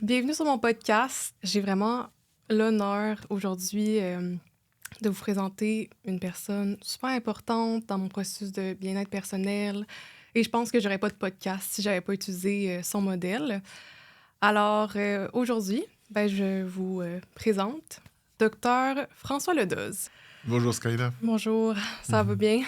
Bienvenue sur mon podcast. J'ai vraiment l'honneur aujourd'hui de vous présenter une personne super importante dans mon processus de bien-être personnel. Et je pense que j'aurais pas de podcast si j'avais pas utilisé son modèle. Alors aujourd'hui, je vous présente Docteur François Ledoz. Bonjour Skyla. Bonjour, ça va Mhm. bien?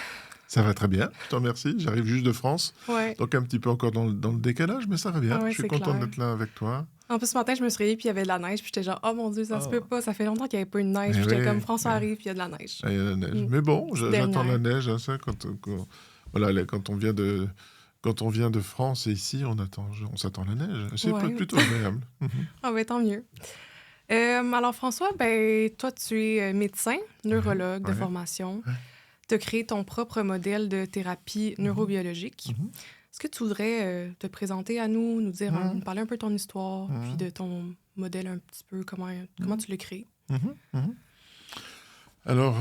Ça va très bien, je te remercie. J'arrive juste de France, Ouais, donc un petit peu encore dans le décalage, mais ça va bien. ah ouais, Je suis c'est content clair. d'être là avec toi. En plus, ce matin, je me suis réveillée puis il y avait de la neige. Puis j'étais genre, oh mon Dieu, ça se peut Oh. pas. Ça fait longtemps qu'il n'y avait pas eu de neige. Eh Puis j'étais comme, oui, François oui. arrive puis il y a de la neige. Ah, il y a la neige. Une Mais bon, petite j'attends la dernière. neige. Hein, ça, voilà, quand on vient de France et ici, on s'attend à la neige. C'est Ouais. plutôt agréable. Mhm. Ah ben tant mieux. Alors François, toi tu es médecin, neurologue de Ouais, formation. ouais. Tu as créé ton propre modèle de thérapie Mhm. neurobiologique. Mhm. Est-ce que tu voudrais te présenter à nous, nous parler un peu de ton histoire, puis Mhm. de ton modèle un petit peu, comment Mhm. tu l'as créé? Mhm. Mhm. Alors,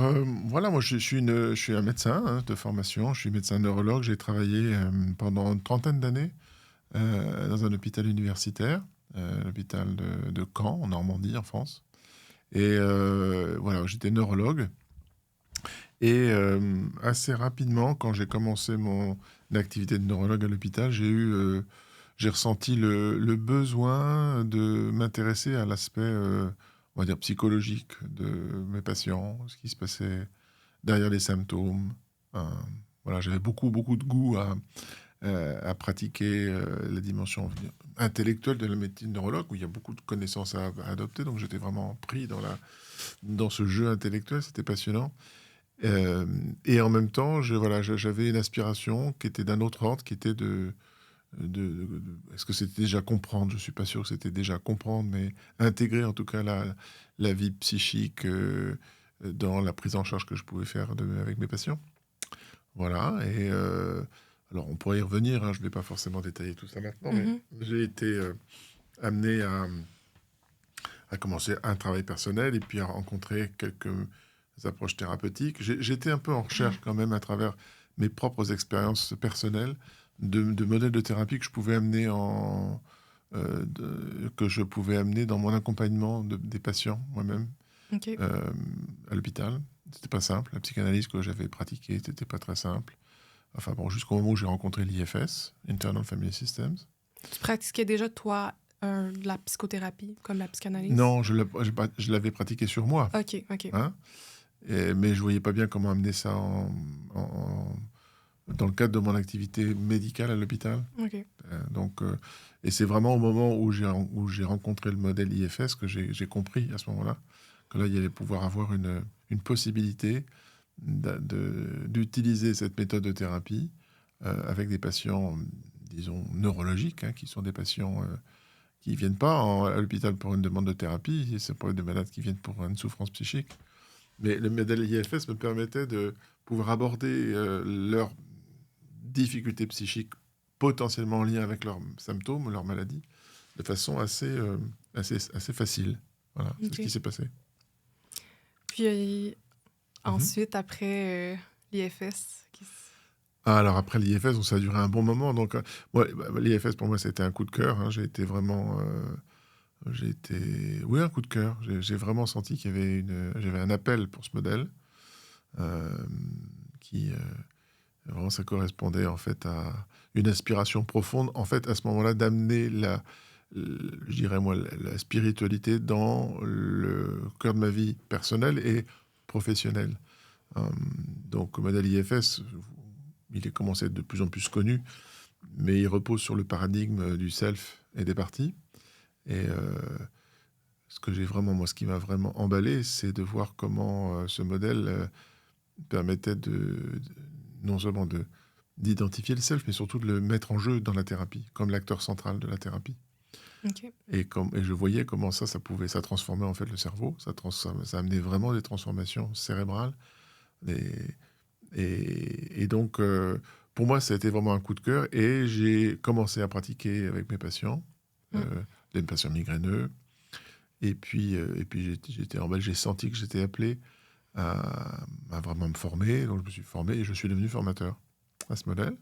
voilà, moi je suis un médecin hein, de formation, je suis médecin neurologue, j'ai travaillé pendant une trentaine d'années dans un hôpital universitaire, l'hôpital de Caen, en Normandie, en France. Et voilà, j'étais neurologue. Et assez rapidement, quand j'ai commencé mon activité de neurologue à l'hôpital, j'ai ressenti le besoin de m'intéresser à l'aspect, on va dire, psychologique de mes patients, ce qui se passait derrière les symptômes. Euh, voilà, j'avais beaucoup de goût à pratiquer la dimension intellectuelle de la médecine neurologue, où il y a beaucoup de connaissances à adopter. Donc j'étais vraiment pris dans ce jeu intellectuel, c'était passionnant. Euh, et en même temps, j'avais une aspiration qui était d'un autre ordre, qui était est-ce que c'était déjà comprendre? Je ne suis pas sûr que c'était déjà comprendre, mais intégrer en tout cas la vie psychique dans la prise en charge que je pouvais faire avec mes patients. Voilà, et alors on pourrait y revenir, hein, je ne vais pas forcément détailler tout ça maintenant, mais Mhm. j'ai été amené à commencer un travail personnel et puis à rencontrer quelques approches thérapeutiques. J'étais un peu en recherche quand même à travers mes propres expériences personnelles de modèles de thérapie que je pouvais amener que je pouvais amener dans mon accompagnement des patients moi-même OK. euh, à l'hôpital. C'était pas simple. La psychanalyse que j'avais pratiquée, c'était pas très simple. Enfin bon, jusqu'au moment où j'ai rencontré l'IFS, Internal Family Systems. Tu pratiquais déjà, toi, de la psychothérapie, comme la psychanalyse? Non, je l'avais pratiqué sur moi, OK, OK. hein, mais je voyais pas bien comment amener ça dans le cadre de mon activité médicale à l'hôpital. OK. Et c'est vraiment au moment où j'ai rencontré le modèle IFS que j'ai compris à ce moment-là que là, il allait pouvoir avoir une possibilité d'utiliser cette méthode de thérapie avec des patients, disons, neurologiques, hein, qui sont des patients qui ne viennent pas à l'hôpital pour une demande de thérapie, c'est pour des malades qui viennent pour une souffrance psychique. Mais le modèle IFS me permettait de pouvoir aborder leurs difficultés psychiques potentiellement en lien avec leurs symptômes, leurs maladies, de façon assez facile. Voilà, c'est ce qui OK. s'est passé. Puis Mhm. ensuite, après l'IFS, Alors après l'IFS, ça a duré un bon moment. Donc, l'IFS pour moi, c'était un coup de cœur. Hein. J'ai été vraiment, oui, un coup de cœur. J'ai vraiment senti j'avais un appel pour ce modèle euh, qui, vraiment, ça correspondait en fait à une aspiration profonde, en fait, à ce moment-là, d'amener je dirais moi, la spiritualité dans le cœur de ma vie personnelle et professionnelle. Euh, donc, le modèle IFS, il est commencé à être de plus en plus connu, mais il repose sur le paradigme du self et des parties. Et ce qui m'a vraiment emballé, c'est de voir comment ce modèle permettait non seulement d'identifier le self, mais surtout de le mettre en jeu dans la thérapie, comme l'acteur central de la thérapie. OK. Et je voyais comment ça transformait en fait le cerveau, ça amenait vraiment des transformations cérébrales. Et, et donc, pour moi, ça a été vraiment un coup de cœur. Et j'ai commencé à pratiquer avec mes patients, Mm. des patients migraineux. Et puis j'étais en Belgique, j'ai senti que j'étais appelé à vraiment me former. Donc, je me suis formé et je suis devenu formateur à ce modèle.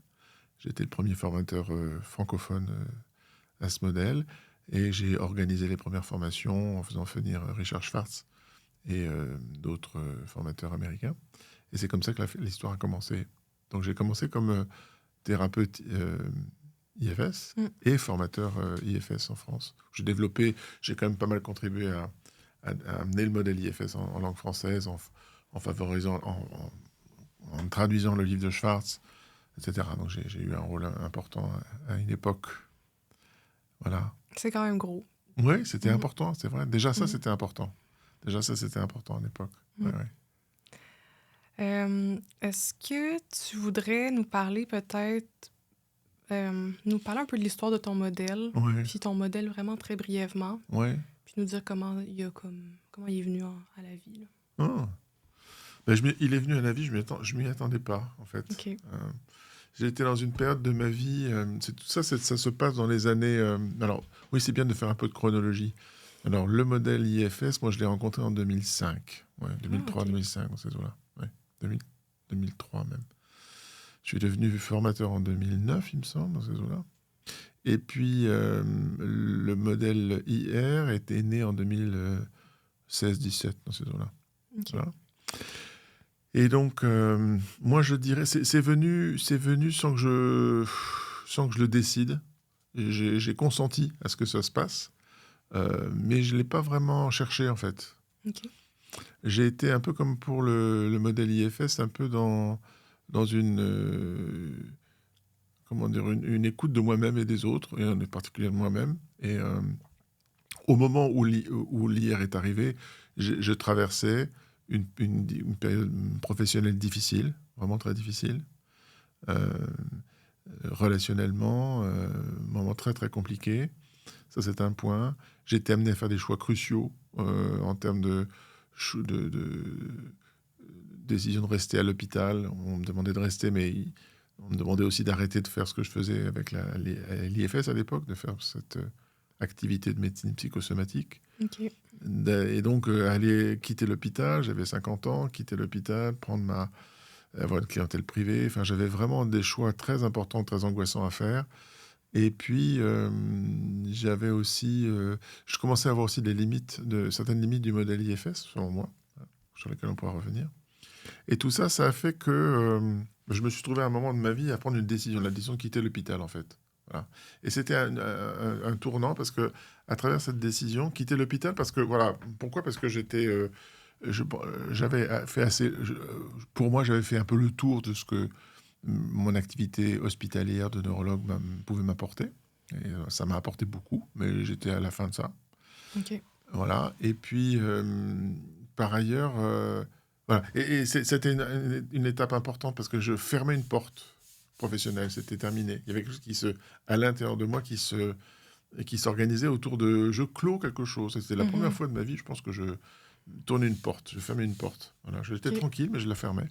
J'ai été le premier formateur francophone à ce modèle. Et j'ai organisé les premières formations en faisant venir Richard Schwartz et d'autres formateurs américains. Et c'est comme ça que l'histoire a commencé. Donc j'ai commencé comme thérapeute IFS Mm. et formateur IFS en France. J'ai quand même pas mal contribué à amener le modèle IFS en langue française, en favorisant, en traduisant le livre de Schwartz, etc. Donc j'ai eu un rôle important à une époque. Voilà. C'est quand même gros. Oui, c'était Mhm. important, c'est vrai. Déjà ça, Mhm. c'était important. Déjà ça, c'était important à l'époque. Mhm. Ouais, ouais. Est-ce que tu voudrais nous parler peut-être, nous parler un peu de l'histoire de ton modèle, Ouais, puis ton modèle vraiment très brièvement, ouais. puis nous dire comment il est venu à la vie, là. Ah. Ben, il est venu à la vie, je m'y attendais pas, en fait. OK. J'ai été dans une période de ma vie, tout ça, ça se passe dans les années... alors, oui, c'est bien de faire un peu de chronologie. Alors, le modèle IFS, moi, je l'ai rencontré en 2005. Ouais, Ah, OK. 2003-2005, dans ces eaux-là. Ouais, 2003 même. Je suis devenu formateur en 2009, il me semble, dans ces eaux-là. Et puis, le modèle IR était né en 2016-17, dans ces eaux-là. OK. Voilà. Et donc, moi, je dirais, c'est venu sans que je le décide. J'ai consenti à ce que ça se passe, mais je ne l'ai pas vraiment cherché, en fait. OK. J'ai été un peu comme pour le modèle IFS, un peu dans une, comment dire, une écoute de moi-même et des autres, et en particulier de moi-même. Et au moment où l'IR est arrivé, je traversais une période professionnelle difficile, vraiment très difficile, euh, relationnellement, moment très très compliqué. Ça, c'est un point. J'ai été amené à faire des choix cruciaux en termes de décision de rester à l'hôpital. On me demandait de rester, mais on me demandait aussi d'arrêter de faire ce que je faisais avec l'IFS à l'époque, de faire cette activité de médecine psychosomatique. OK. Et donc, aller quitter l'hôpital, j'avais 50 ans, quitter l'hôpital, avoir une clientèle privée. Enfin, j'avais vraiment des choix très importants, très angoissants à faire. Et puis, j'avais aussi, je commençais à avoir aussi certaines limites du modèle IFS, selon moi, sur lesquelles on pourra revenir. Et tout ça, ça a fait que je me suis trouvé à un moment de ma vie à prendre une décision, la décision de quitter l'hôpital, en fait. Voilà. Et c'était un tournant parce que, à travers cette décision, quitter l'hôpital, parce que, voilà, pourquoi? Parce que j'avais fait assez, pour moi, j'avais fait un peu le tour de ce que mon activité hospitalière de neurologue pouvait m'apporter. Et ça m'a apporté beaucoup, mais j'étais à la fin de ça. OK. Voilà. Et puis, par ailleurs, voilà. Et c'était une étape importante parce que je fermais une porte professionnelle. C'était terminé. Il y avait quelque chose à l'intérieur de moi qui s'organisait autour de... Je clôt quelque chose. C'était la première Mhm. fois de ma vie, je pense que je tournais une porte. Je fermais une porte. Voilà. J'étais OK. tranquille, mais je la fermais.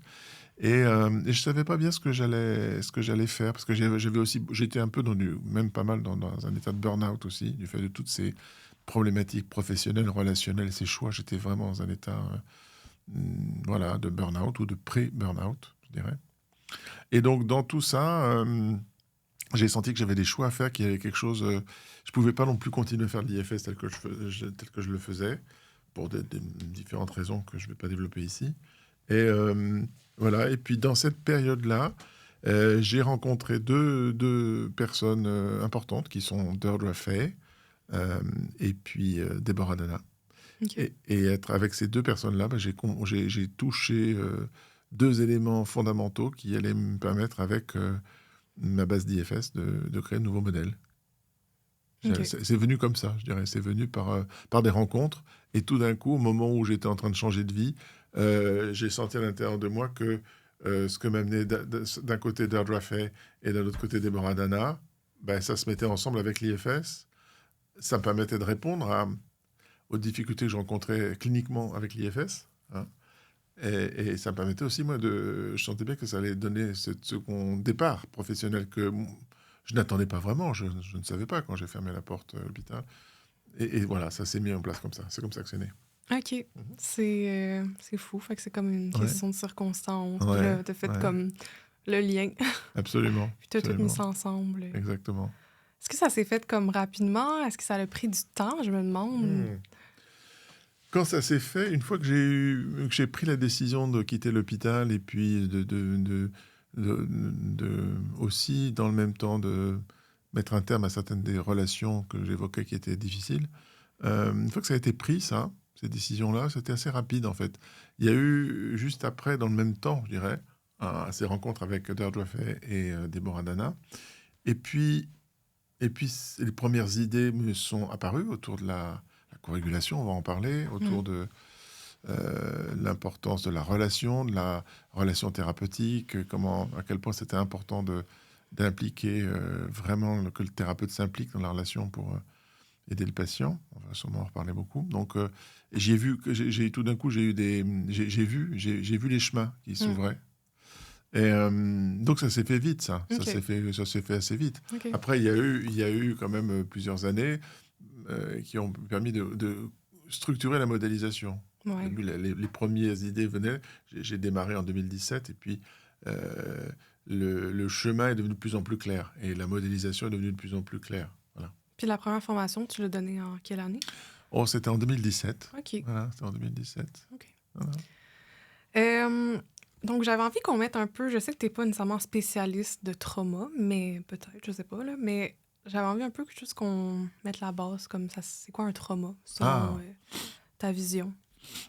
Et je savais pas bien ce que j'allais faire parce que j'étais un peu même pas mal dans un état de burn-out aussi, du fait de toutes ces problématiques professionnelles, relationnelles, ces choix. J'étais vraiment dans un état voilà, de burn-out ou de pré-burn-out, je dirais. Et donc, dans tout ça, j'ai senti que j'avais des choix à faire, qu'il y avait quelque chose... je pouvais pas non plus continuer à faire de l'IFS tel que je le faisais, pour des différentes raisons que je vais pas développer ici. Et voilà. Et puis, dans cette période-là, j'ai rencontré deux personnes importantes qui sont Deirdre Fay et puis Deborah Dana. OK. Et être avec ces deux personnes-là, bah, j'ai touché deux éléments fondamentaux qui allaient me permettre, avec ma base d'IFS, de créer de nouveaux modèles. OK. C'est venu comme ça, je dirais. C'est venu par des rencontres. Et tout d'un coup, au moment où j'étais en train de changer de vie, j'ai senti à l'intérieur de moi que ce que m'amenait d'un côté Deirdre Fay et de l'autre côté Deborah Dana, ben, ça se mettait ensemble avec l'IFS. Ça me permettait de répondre aux difficultés que je rencontrais cliniquement avec l'IFS. Hein. Et ça me permettait aussi, moi, je sentais bien que ça allait donner ce second départ professionnel que je n'attendais pas vraiment. Je ne savais pas quand j'ai fermé la porte à l'hôpital. Et voilà, ça s'est mis en place comme ça. C'est comme ça que c'est né. OK. Mhm. C'est fou. Fait que c'est comme une Ouais, question de circonstance. Puis ouais, là, t'as fait ouais. comme le lien. Absolument, Puis t'as tout mis absolument. ça ensemble. Exactement. Est-ce que ça s'est fait comme rapidement? Est-ce que ça a pris du temps? Je me demande. Hmm. Quand ça s'est fait, une fois que j'ai pris la décision de quitter l'hôpital et puis aussi dans le même temps de mettre un terme à certaines des relations que j'évoquais qui étaient difficiles, une fois que ça a été pris, ça, ces décisions-là, c'était assez rapide en fait. Il y a eu juste après, dans le même temps, je dirais, ces rencontres avec Deirdre Fay et Deborah Dana. Et puis, les premières idées me sont apparues autour de la co-régulation, on va en parler, Mm. autour de l'importance de la relation thérapeutique, à quel point c'était important d'impliquer vraiment que le thérapeute s'implique dans la relation pour aider le patient. On va sûrement en reparler beaucoup. Donc, j'ai vu que tout d'un coup, j'ai vu les chemins qui Mm. s'ouvraient. Et donc ça s'est fait vite, ça. OK. Ça s'est fait assez vite. OK. Après, il y a eu quand même plusieurs années qui ont permis de structurer la modélisation. Au Ouais. début, les premières idées venaient. J'ai démarré en 2017 et puis le chemin est devenu de plus en plus clair et la modélisation est devenue de plus en plus claire. Voilà. Puis la première formation, tu l'as donnée en quelle année? Oh, c'était en 2017. OK. Voilà, c'était en 2017. OK. Voilà. Donc, j'avais envie qu'on mette un peu, je sais que tu n'es pas nécessairement spécialiste de trauma, mais peut-être, je sais pas, là, mais j'avais envie un peu juste qu'on mette la base comme ça. C'est quoi un trauma, selon Ah, ta vision?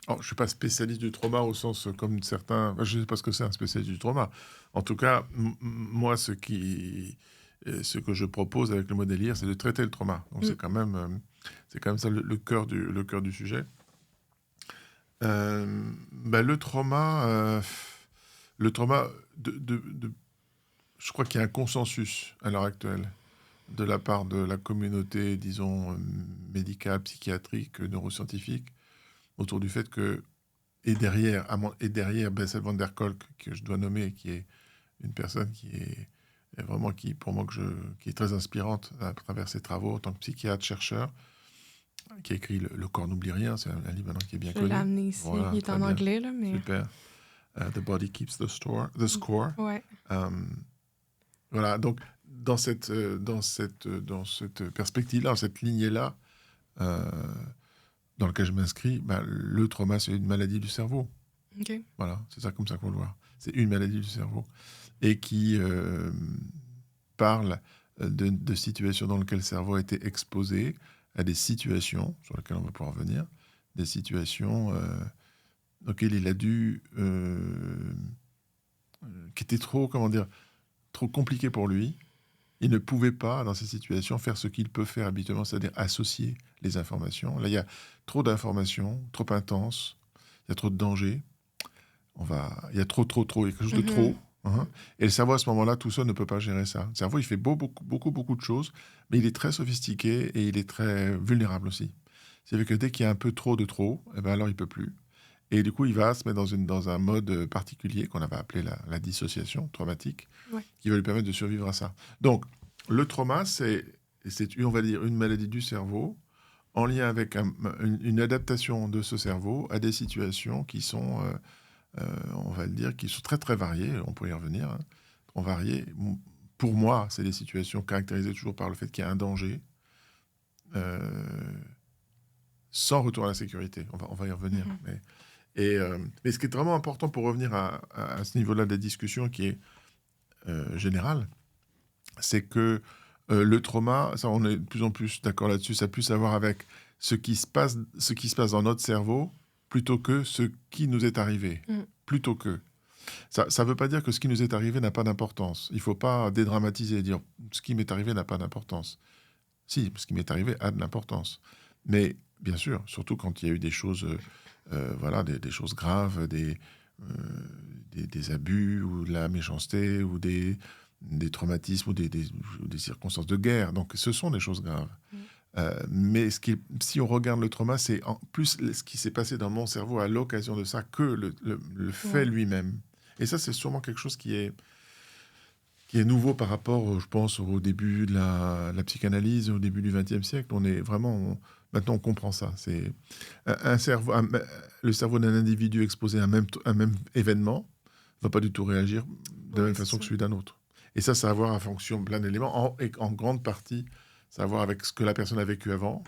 oh, je ne suis pas spécialiste du trauma au sens comme certains. Je ne sais pas ce que c'est un spécialiste du trauma. En tout cas, moi, ce que je propose avec le modèle IR, c'est de traiter le trauma. Donc, Mm. c'est quand même ça le cœur du sujet. Le trauma, je crois qu'il y a un consensus à l'heure actuelle de la part de la communauté, disons, médicale, psychiatrique, neuroscientifique, autour du fait que, et derrière Bessel van der Kolk, que je dois nommer, qui est une personne qui est vraiment, pour moi, qui est très inspirante à travers ses travaux en tant que psychiatre, chercheur, qui a écrit Le corps n'oublie rien, c'est un livre maintenant qui est bien Je l'ai connu. amené ici. Voilà, Il est très en bien, anglais, là, mais... super. The Body Keeps the Score. Ouais. Voilà, donc dans cette perspective-là, dans cette lignée-là, euh, dans laquelle je m'inscris, le trauma, c'est une maladie du cerveau. OK. Voilà, c'est ça comme ça qu'on le voit. C'est une maladie du cerveau. Et qui parle de situations dans lesquelles le cerveau a été exposé à des situations, sur lesquelles on va pouvoir revenir, des situations auxquelles il a dû... qui étaient trop compliquées pour lui. Il ne pouvait pas, dans ces situations, faire ce qu'il peut faire habituellement, c'est-à-dire associer les informations. Là, il y a trop d'informations, trop intenses, il y a trop de dangers. Il y a trop, il y a quelque chose de Mhm. trop. Hein. Et le cerveau, à ce moment-là, tout seul ne peut pas gérer ça. Le cerveau, il fait beaucoup, beaucoup, beaucoup de choses, mais il est très sophistiqué et il est très vulnérable aussi. C'est-à-dire que dès qu'il y a un peu trop de trop, alors il ne peut plus. Et du coup, il va se mettre dans un mode particulier qu'on avait appelé la dissociation traumatique, Ouais. qui va lui permettre de survivre à ça. Donc, le trauma, c'est on va dire, une maladie du cerveau en lien avec une adaptation de ce cerveau à des situations qui sont, on va le dire, qui sont très, très variées. On peut y revenir, hein, très variées. Pour moi, c'est des situations caractérisées toujours par le fait qu'il y a un danger, euh, sans retour à la sécurité. On va y revenir. Mhm. Mais ce qui est vraiment important pour revenir à ce niveau-là de la discussion qui est générale, c'est que le trauma, ça on est de plus en plus d'accord là-dessus, ça a plus à voir avec ce qui se passe dans notre cerveau plutôt que ce qui nous est arrivé. Mm. Plutôt que. Ça ne veut pas dire que ce qui nous est arrivé n'a pas d'importance. Il ne faut pas dédramatiser et dire ce qui m'est arrivé n'a pas d'importance. Si, ce qui m'est arrivé a de l'importance. Mais bien sûr, surtout quand il y a eu des choses, voilà, des choses graves, des abus ou de la méchanceté ou des traumatismes ou des circonstances de guerre. Donc ce sont des choses graves. Mm. Mais si on regarde le trauma, c'est en plus ce qui s'est passé dans mon cerveau à l'occasion de ça que le fait Ouais. lui-même. Et ça, c'est sûrement quelque chose qui est nouveau par rapport, je pense, au début de la psychanalyse, au début du XXe siècle. Maintenant, on comprend ça. C'est le cerveau d'un individu exposé à un même événement ne va pas du tout réagir de la Ouais, même c'est façon ça. que celui d'un autre. Et ça a à voir en fonction de plein d'éléments, et en grande partie, ça a à voir avec ce que la personne a vécu avant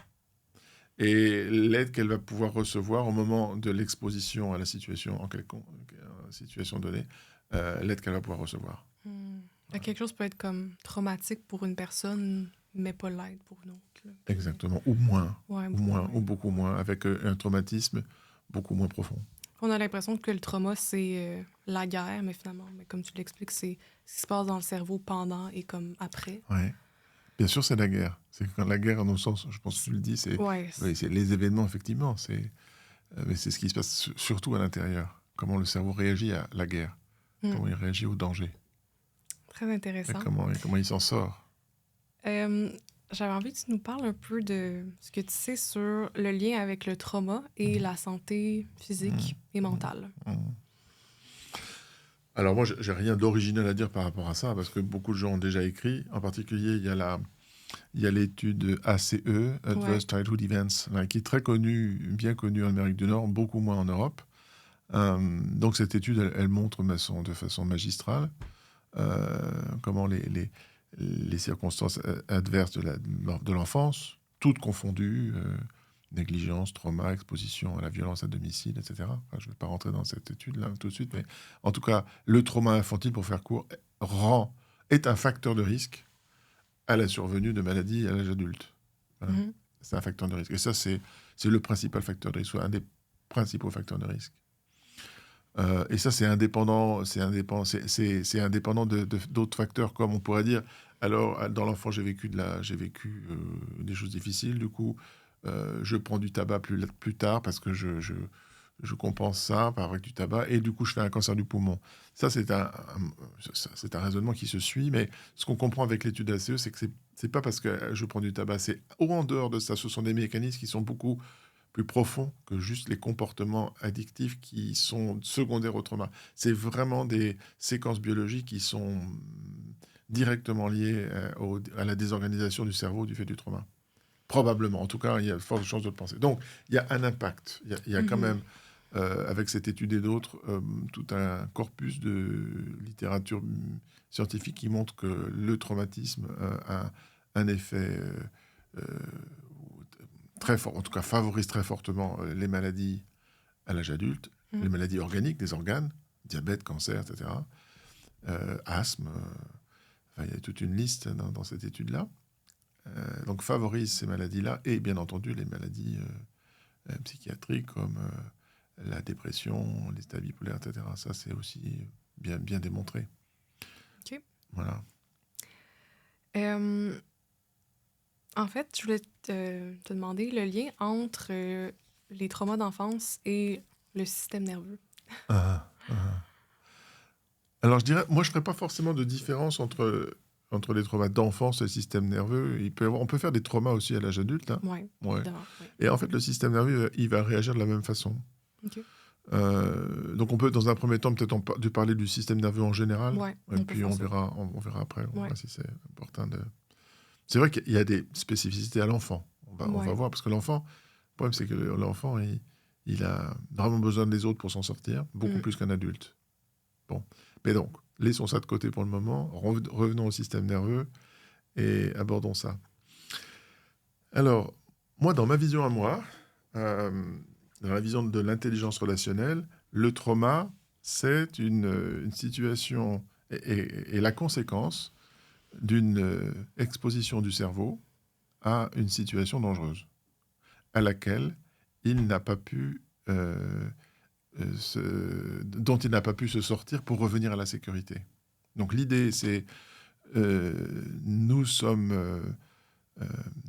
et l'aide qu'elle va pouvoir recevoir au moment de l'exposition à la situation en quelconque situation donnée, l'aide qu'elle va pouvoir recevoir. Fait que quelque chose peut être comme traumatique pour une personne, mais pas l'être pour une autre. Là. Puis, Exactement, ou moins, ouais, ou beaucoup moins, moins. ou beaucoup moins, avec un traumatisme beaucoup moins profond. On a l'impression que le trauma, c'est la guerre, mais finalement, mais comme tu l'expliques, c'est ce qui se passe dans le cerveau pendant et comme après. Ouais. Bien sûr, c'est la guerre. C'est quand la guerre, en un sens, je pense que tu le dis, c'est Ouais. oui, c'est les événements, effectivement. Mais c'est ce qui se passe surtout à l'intérieur. Comment le cerveau réagit à la guerre. Comment il réagit au danger. Très intéressant. Et comment il s'en sort. J'avais envie que tu nous parles un peu de ce que tu sais sur le lien avec le trauma et la santé physique et mentale. Alors moi, j'ai rien d'original à dire par rapport à ça, parce que beaucoup de gens ont déjà écrit. En particulier, il y a l'étude ACE, Adverse Childhood Events, là, qui est très connue, bien connue en Amérique du Nord, beaucoup moins en Europe. Donc cette étude, elle montre de façon magistrale comment les circonstances adverses de l'enfance, toutes confondues, négligence, trauma, exposition à la violence à domicile, etc. Enfin, je ne vais pas rentrer dans cette étude-là tout de suite, mais en tout cas, le trauma infantile, pour faire court, est un facteur de risque à la survenue de maladies à l'âge adulte. Voilà. C'est un facteur de risque. Et ça, c'est le principal facteur de risque, soit un des principaux facteurs de risque. Et ça, c'est indépendant d'autres facteurs, comme on pourrait dire. Alors, dans l'enfant, j'ai vécu des choses difficiles. Du coup, je prends du tabac plus tard parce que je compense ça avec du tabac. Et du coup, je fais un cancer du poumon. Ça, c'est un raisonnement qui se suit. Mais ce qu'on comprend avec l'étude de la CE, c'est que c'est pas parce que je prends du tabac. C'est en dehors de ça. Ce sont des mécanismes qui sont beaucoup plus profond que juste les comportements addictifs qui sont secondaires au trauma. C'est vraiment des séquences biologiques qui sont directement liées à la désorganisation du cerveau du fait du trauma. Probablement. En tout cas, il y a de fortes chances de le penser. Donc, il y a un impact. Il y a quand même, avec cette étude et d'autres, tout un corpus de littérature scientifique qui montre que le traumatisme a un effet très fort, en tout cas favorise très fortement les maladies à l'âge adulte, les maladies organiques des organes, diabète, cancer, etc., asthme, il y a toute une liste dans cette étude-là. Donc favorise ces maladies-là et bien entendu les maladies psychiatriques comme la dépression, l'état bipolaire, etc. Ça, c'est aussi bien démontré. OK. Voilà. En fait, je voulais te demander le lien entre les traumas d'enfance et le système nerveux. Alors, je dirais, moi, je ne ferais pas forcément de différence entre les traumas d'enfance et le système nerveux. On peut faire des traumas aussi à l'âge adulte. Hein. Oui, Ouais. évidemment. Ouais. Et en fait, le système nerveux, il va réagir de la même façon. OK. Donc, on peut, dans un premier temps, peut-être de parler du système nerveux en général. Ouais, et puis, on verra après. On Ouais. verra si c'est important de... C'est vrai qu'il y a des spécificités à l'enfant. On va voir, parce que l'enfant, le problème, c'est que l'enfant, il a vraiment besoin des autres pour s'en sortir, beaucoup plus qu'un adulte. Bon. Mais donc, laissons ça de côté pour le moment. Revenons au système nerveux et abordons ça. Alors, moi, dans ma vision à moi, dans la vision de l'intelligence relationnelle, le trauma, c'est une situation et la conséquence d'une exposition du cerveau à une situation dangereuse, à laquelle il n'a pas pu... dont il n'a pas pu se sortir pour revenir à la sécurité. Donc l'idée, c'est nous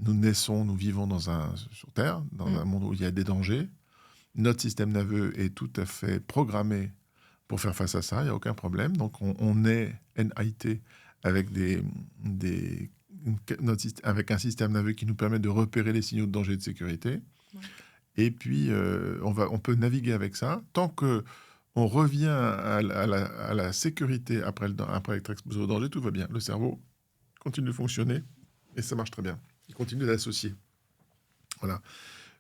naissons, nous vivons sur Terre, dans un monde où il y a des dangers. Notre système nerveux est tout à fait programmé pour faire face à ça, il n'y a aucun problème. Donc on est NIT avec avec un système nerveux qui nous permet de repérer les signaux de danger et de sécurité. Ouais. Et puis, on peut naviguer avec ça. Tant qu'on revient à la sécurité après être exposé au danger, tout va bien. Le cerveau continue de fonctionner et ça marche très bien. Il continue d'associer. Voilà.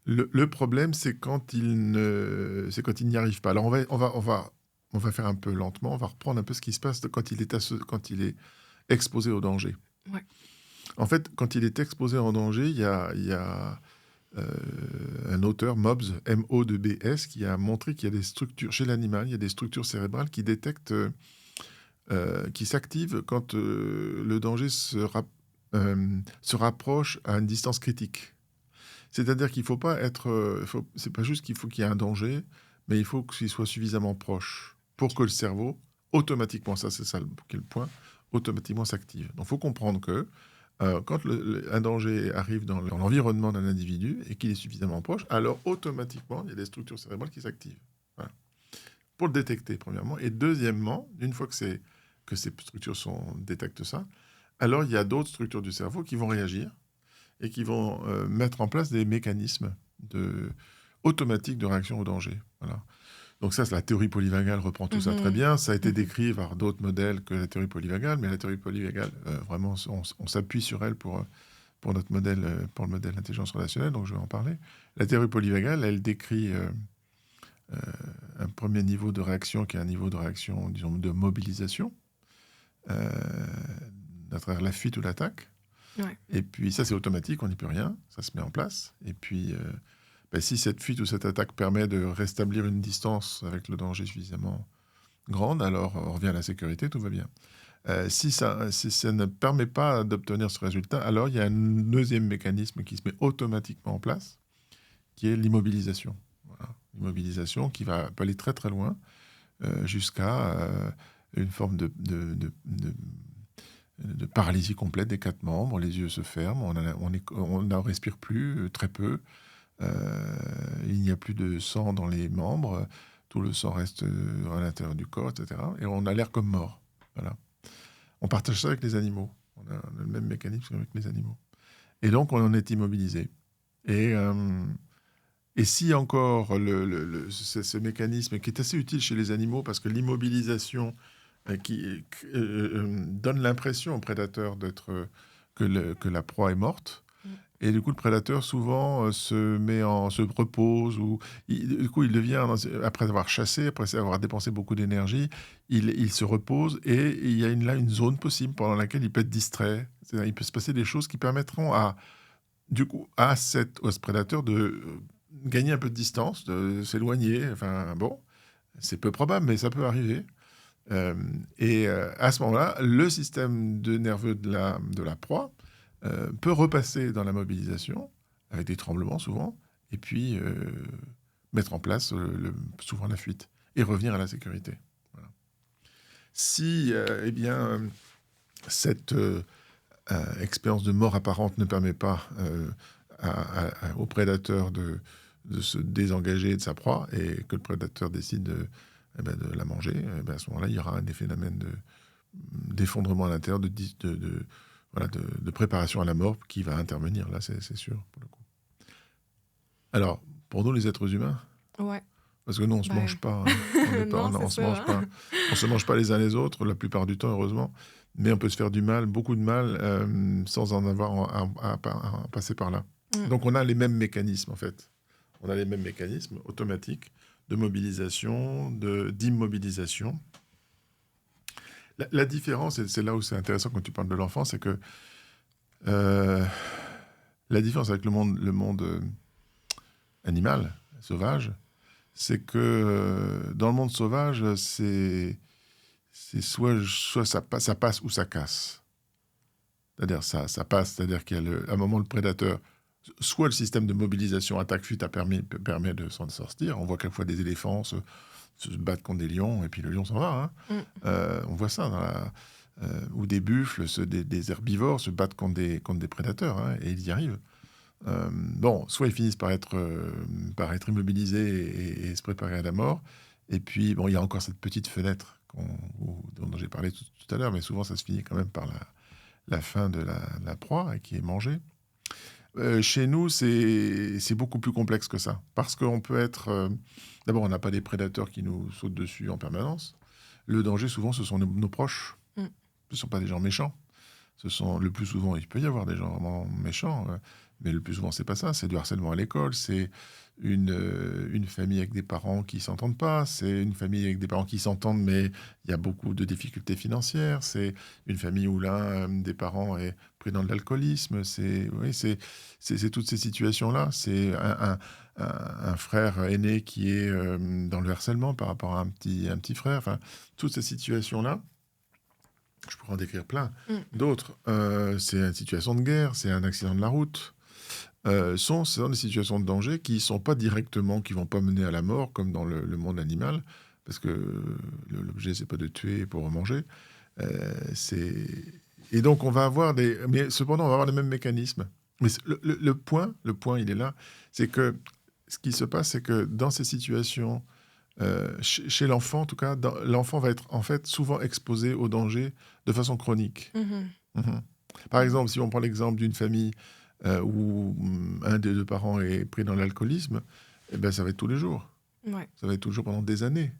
Le problème, c'est quand il n'y arrive pas. Alors, on va faire un peu lentement. On va reprendre un peu ce qui se passe quand il est exposé au danger. Ouais. En fait, quand il est exposé en danger, il y a un auteur, Mobbs, M-O-B-S, qui a montré qu'il y a des structures, chez l'animal, il y a des structures cérébrales qui détectent, qui s'activent quand le danger se rapproche à une distance critique. C'est-à-dire qu'il ne faut pas être... c'est pas juste qu'il faut qu'il y ait un danger, mais il faut qu'il soit suffisamment proche pour que le cerveau, automatiquement, ça c'est ça qui est le point, automatiquement s'active. Donc il faut comprendre que quand un danger arrive dans l'environnement d'un individu et qu'il est suffisamment proche, alors automatiquement, il y a des structures cérébrales qui s'activent. Voilà. Pour le détecter, premièrement. Et deuxièmement, une fois que ces structures détectent ça, alors il y a d'autres structures du cerveau qui vont réagir et qui vont mettre en place des mécanismes automatiques de réaction au danger. Voilà. Donc ça, la théorie polyvagale reprend tout ça très bien. Ça a été décrit par d'autres modèles que la théorie polyvagale, mais la théorie polyvagale, vraiment, on s'appuie sur elle pour notre modèle, pour le modèle d'intelligence relationnelle, donc je vais en parler. La théorie polyvagale, elle décrit un premier niveau de réaction qui est un niveau de réaction, disons, de mobilisation, à travers la fuite ou l'attaque. Ouais. Et puis ça, c'est automatique, on n'y peut rien, ça se met en place. Et puis... si cette fuite ou cette attaque permet de rétablir une distance avec le danger suffisamment grande, alors on revient à la sécurité, tout va bien. Si ça ne permet pas d'obtenir ce résultat, alors il y a un deuxième mécanisme qui se met automatiquement en place, qui est l'immobilisation. Voilà. L'immobilisation qui peut aller très très loin, jusqu'à une forme de paralysie complète des 4 membres. Les yeux se ferment, on ne respire plus, très peu. Il n'y a plus de sang dans les membres, tout le sang reste à l'intérieur du corps, etc. Et on a l'air comme mort. Voilà. On partage ça avec les animaux. On a le même mécanisme qu'avec les animaux. Et donc, on en est immobilisé. Et si encore ce mécanisme qui est assez utile chez les animaux, parce que l'immobilisation donne l'impression au prédateur que la proie est morte. Et du coup, le prédateur, souvent, se repose, ou du coup, il devient, après avoir chassé, après avoir dépensé beaucoup d'énergie, il se repose, et il y a là une zone possible pendant laquelle il peut être distrait. C'est-à-dire, il peut se passer des choses qui permettront à ce prédateur de gagner un peu de distance, de s'éloigner. Enfin, bon, c'est peu probable, mais ça peut arriver. À ce moment-là, le système nerveux de la proie peut repasser dans la mobilisation, avec des tremblements souvent, et puis mettre en place souvent la fuite, et revenir à la sécurité. Voilà. Si cette expérience de mort apparente ne permet pas au prédateur de se désengager de sa proie, et que le prédateur décide de la manger, à ce moment-là, il y aura un phénomène d'effondrement à l'intérieur, de préparation à la mort qui va intervenir, là, c'est sûr, pour le coup. Alors, pour nous, les êtres humains, Ouais. parce que nous, on ne se mange pas, on se mange pas les uns les autres, la plupart du temps, heureusement, mais on peut se faire du mal, beaucoup de mal, sans en avoir à passer par là. Donc, on a les mêmes mécanismes, en fait. On a les mêmes mécanismes automatiques de mobilisation, d'immobilisation. La différence, et c'est là où c'est intéressant quand tu parles de l'enfant, c'est que la différence avec le monde animal, sauvage, c'est que dans le monde sauvage, c'est soit ça passe ou ça casse. C'est-à-dire ça passe, c'est-à-dire qu'à un moment, le prédateur, soit le système de mobilisation attaque-fuite permet de s'en sortir. On voit quelquefois des éléphants se battre contre des lions, et puis le lion s'en va. On voit ça ou des buffles, des herbivores se battent contre des prédateurs, et ils y arrivent. Soit ils finissent par être immobilisés et se préparer à la mort. Et puis, il y a encore cette petite fenêtre dont j'ai parlé tout à l'heure, mais souvent ça se finit quand même par la fin de la proie, et qui est mangée. Chez nous, c'est beaucoup plus complexe que ça. Parce qu'on peut être... D'abord, on n'a pas des prédateurs qui nous sautent dessus en permanence. Le danger, souvent, ce sont nos proches. Ce ne sont pas des gens méchants. Le plus souvent, il peut y avoir des gens vraiment méchants, mais le plus souvent, c'est pas ça. C'est du harcèlement à l'école, c'est une famille avec des parents qui s'entendent pas, c'est une famille avec des parents qui s'entendent, mais il y a beaucoup de difficultés financières, c'est une famille où l'un des parents est pris dans de l'alcoolisme, c'est toutes ces situations-là. C'est un frère aîné qui est dans le harcèlement par rapport à un petit frère. Enfin, toutes ces situations-là, je pourrais en décrire plein. Mm. D'autres, c'est une situation de guerre, c'est un accident de la route. Sont des situations de danger qui sont pas directement, qui vont pas mener à la mort, comme dans le monde animal, parce que l'objet, c'est pas de tuer pour manger. C'est... Et donc, on va avoir des... Mais cependant, on va avoir les mêmes mécanismes. Mais le point, il est là, c'est que ce qui se passe, c'est que dans ces situations, chez l'enfant, en tout cas, l'enfant va être en fait souvent exposé au danger de façon chronique. Mhm. Mhm. Par exemple, si on prend l'exemple d'une famille où un des deux parents est pris dans l'alcoolisme, eh ben, ça va être tous les jours. Ouais. Ça va être toujours pendant des années.